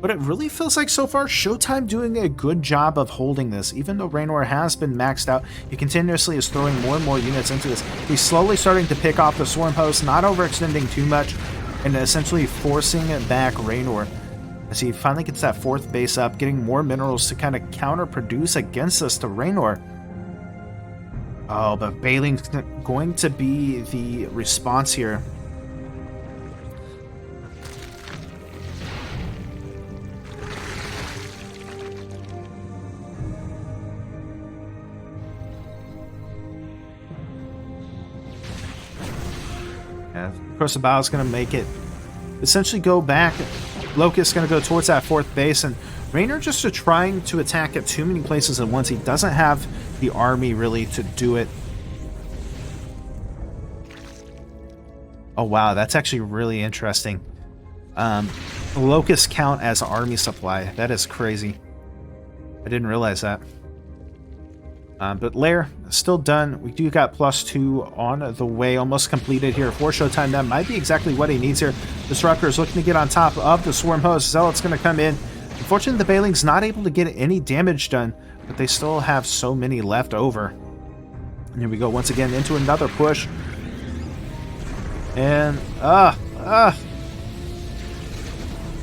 But it really feels like so far Showtime doing a good job of holding this. Even though REYNOR has been maxed out, he continuously is throwing more and more units into this. He's slowly starting to pick off the Swarm Host, not overextending too much, and essentially forcing back REYNOR. As he finally gets that 4th base up, getting more minerals to kind of counter-produce against us to REYNOR. Oh, but Bailing's going to be the response here. Yeah, of course, the Bao is going to make it essentially go back. Locust going to go towards that 4th base, and REYNOR just trying to attack at too many places at once. He doesn't have the army really to do it. Oh wow, that's actually really interesting. Locust count as army supply. That is crazy. I didn't realize that. But Lair still done. We do got +2 on the way, almost completed here for Showtime. That might be exactly what he needs here. Disruptor is looking to get on top of the Swarm Host. Zealot's going to come in. Unfortunately, the Bailing's not able to get any damage done, but they still have so many left over. And here we go once again into another push. And,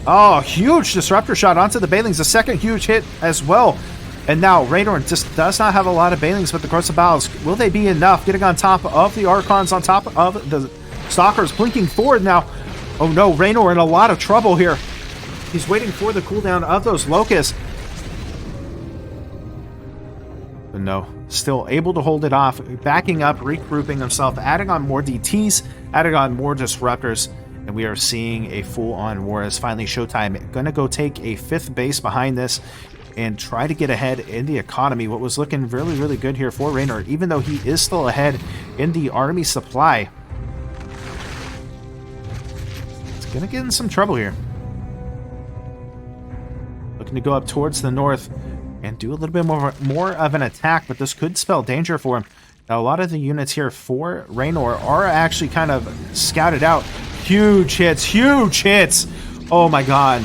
oh, huge Disruptor shot onto the Bailings. A second huge hit as well. And now REYNOR just does not have a lot of Bailings, but the Cross of Battles, will they be enough? Getting on top of the Archons, on top of the Stalkers, blinking forward now. Oh no, REYNOR in a lot of trouble here. He's waiting for the cooldown of those Locusts. But no, still able to hold it off, backing up, regrouping himself, adding on more DTs, adding on more Disruptors, and we are seeing a full-on war as finally Showtime going to go take a 5th base behind this and try to get ahead in the economy. What was looking really, really good here for REYNOR, even though he is still ahead in the army supply. It's going to get in some trouble here. Looking to go up towards the north and do a little bit more of an attack, but this could spell danger for him. Now, a lot of the units here for REYNOR are actually kind of scouted out. Huge hits, huge hits! Oh my god.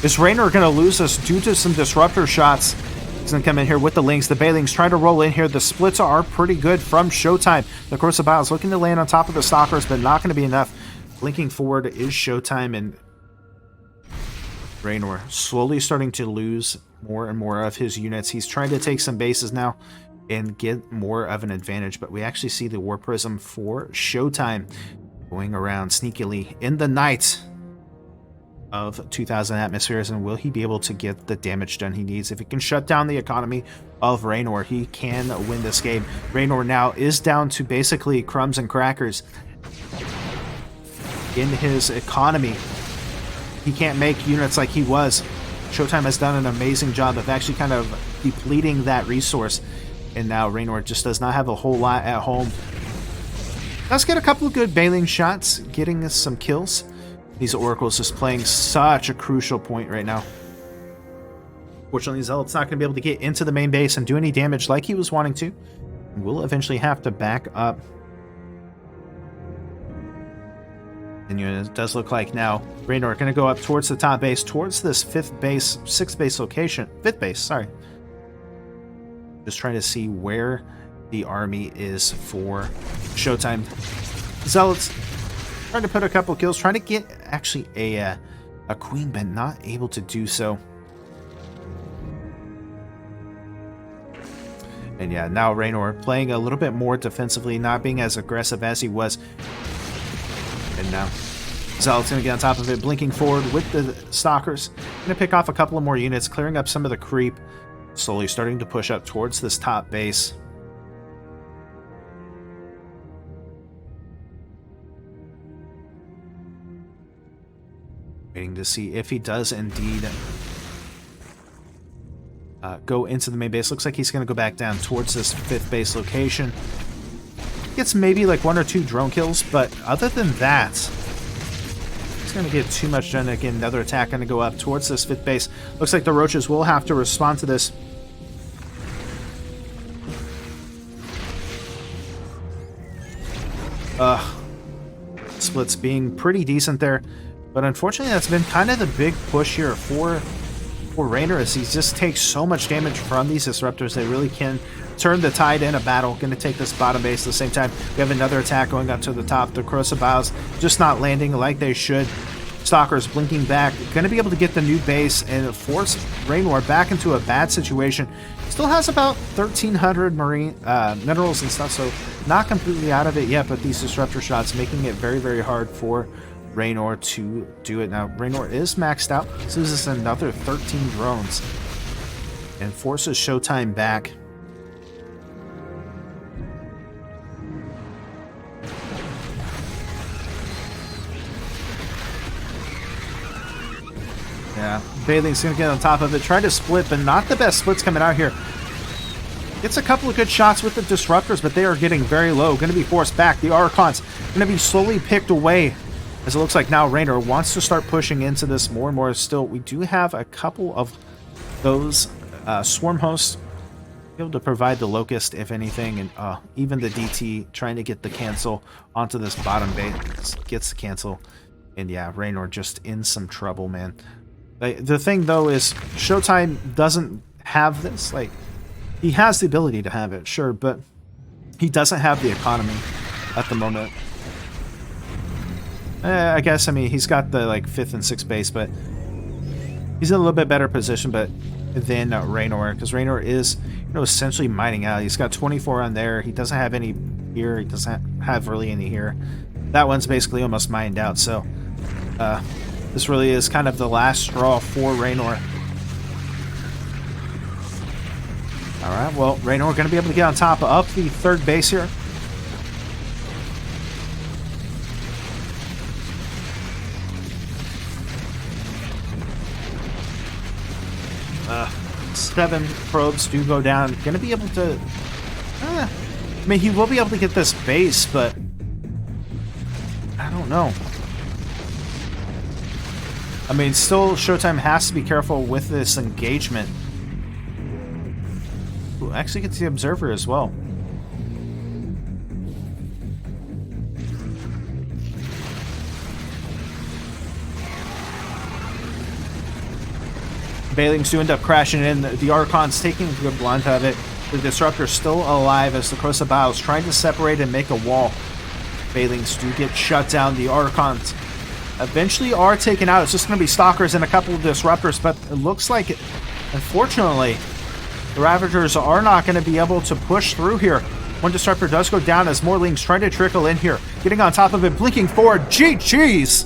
Is REYNOR going to lose us due to some Disruptor shots? He's going to come in here with the Lynx. The Bailings trying to roll in here. The splits are pretty good from Showtime. The Course of Battles looking to land on top of the Stalkers, but not going to be enough. Blinking forward is Showtime, and REYNOR slowly starting to lose more and more of his units. He's trying to take some bases now and get more of an advantage, but we actually see the War Prism for Showtime going around sneakily in the night of 2,000 atmospheres, and will he be able to get the damage done he needs? If he can shut down the economy of REYNOR, he can win this game. REYNOR now is down to basically crumbs and crackers in his economy. He can't make units like he was. Showtime has done an amazing job of actually kind of depleting that resource, and now REYNOR just does not have a whole lot at home. Does get a couple of good Bailing shots, getting us some kills. These Oracles just playing such a crucial point right now. Fortunately, Zealot's not going to be able to get into the main base and do any damage like he was wanting to. We'll eventually have to back up. And it does look like now REYNOR going to go up towards the top base, towards this 5th base location. 5th base, sorry. Just trying to see where the army is for Showtime. Zealots trying to put a couple kills, trying to get actually a queen, but not able to do so. And yeah, now REYNOR playing a little bit more defensively, not being as aggressive as he was. And now Zealot's going to get on top of it, blinking forward with the Stalkers. Going to pick off a couple of more units, clearing up some of the creep. Slowly starting to push up towards this top base. Waiting to see if he does indeed go into the main base. Looks like he's going to go back down towards this 5th base location. Gets maybe like 1 or 2 drone kills, but other than that, he's going to get too much done. Again, another attack going to go up towards this 5th base. Looks like the Roaches will have to respond to this. Splits being pretty decent there. But unfortunately, that's been kind of the big push here for REYNOR, as he just takes so much damage from these Disruptors. They really can turn the tide in a battle. Going to take this bottom base at the same time. We have another attack going up to the top. The Corrosive Biles just not landing like they should. Stalkers blinking back. Going to be able to get the new base and force REYNOR back into a bad situation. Still has about 1,300 marine minerals and stuff, so not completely out of it yet, but these Disruptor shots making it very, very hard for REYNOR to do it. Now, REYNOR is maxed out, so this is another 13 drones and forces SHOWTIME back. Yeah, Bailing's going to get on top of it, try to split, but not the best splits coming out here. Gets a couple of good shots with the Disruptors, but they are getting very low. Going to be forced back. The Archons going to be slowly picked away, as it looks like now REYNOR wants to start pushing into this more and more. Still, we do have a couple of those Swarm Hosts able to provide the Locust, if anything, and even the DT trying to get the cancel onto this bottom base. Gets the cancel, and yeah, REYNOR just in some trouble, man. The thing, though, is SHOWTIME doesn't have this. Like, he has the ability to have it, sure, but he doesn't have the economy at the moment. I guess, I mean, he's got the, like, 5th and 6th base, but he's in a little bit better position than REYNOR, because REYNOR is, you know, essentially mining out. He's got 24 on there. He doesn't have any here. He doesn't have really any here. That one's basically almost mined out, so this really is kind of the last straw for REYNOR. Alright, well, REYNOR going to be able to get on top of the 3rd base here. Seven probes do go down. Going to be able to... I mean, he will be able to get this base, but... I don't know. I mean, still, SHOWTIME has to be careful with this engagement. Ooh, actually gets the Observer as well. Bailings do end up crashing in. The Archon's taking a good blunt of it. The Disruptor's still alive as the Corrosive Biles trying to separate and make a wall. Bailings do get shut down. The Archons eventually are taken out. It's just going to be Stalkers and a couple of Disruptors, but it looks like, unfortunately, the Ravagers are not going to be able to push through here. One Disruptor does go down as more Lings trying to trickle in here. Getting on top of it, blinking forward. GG's!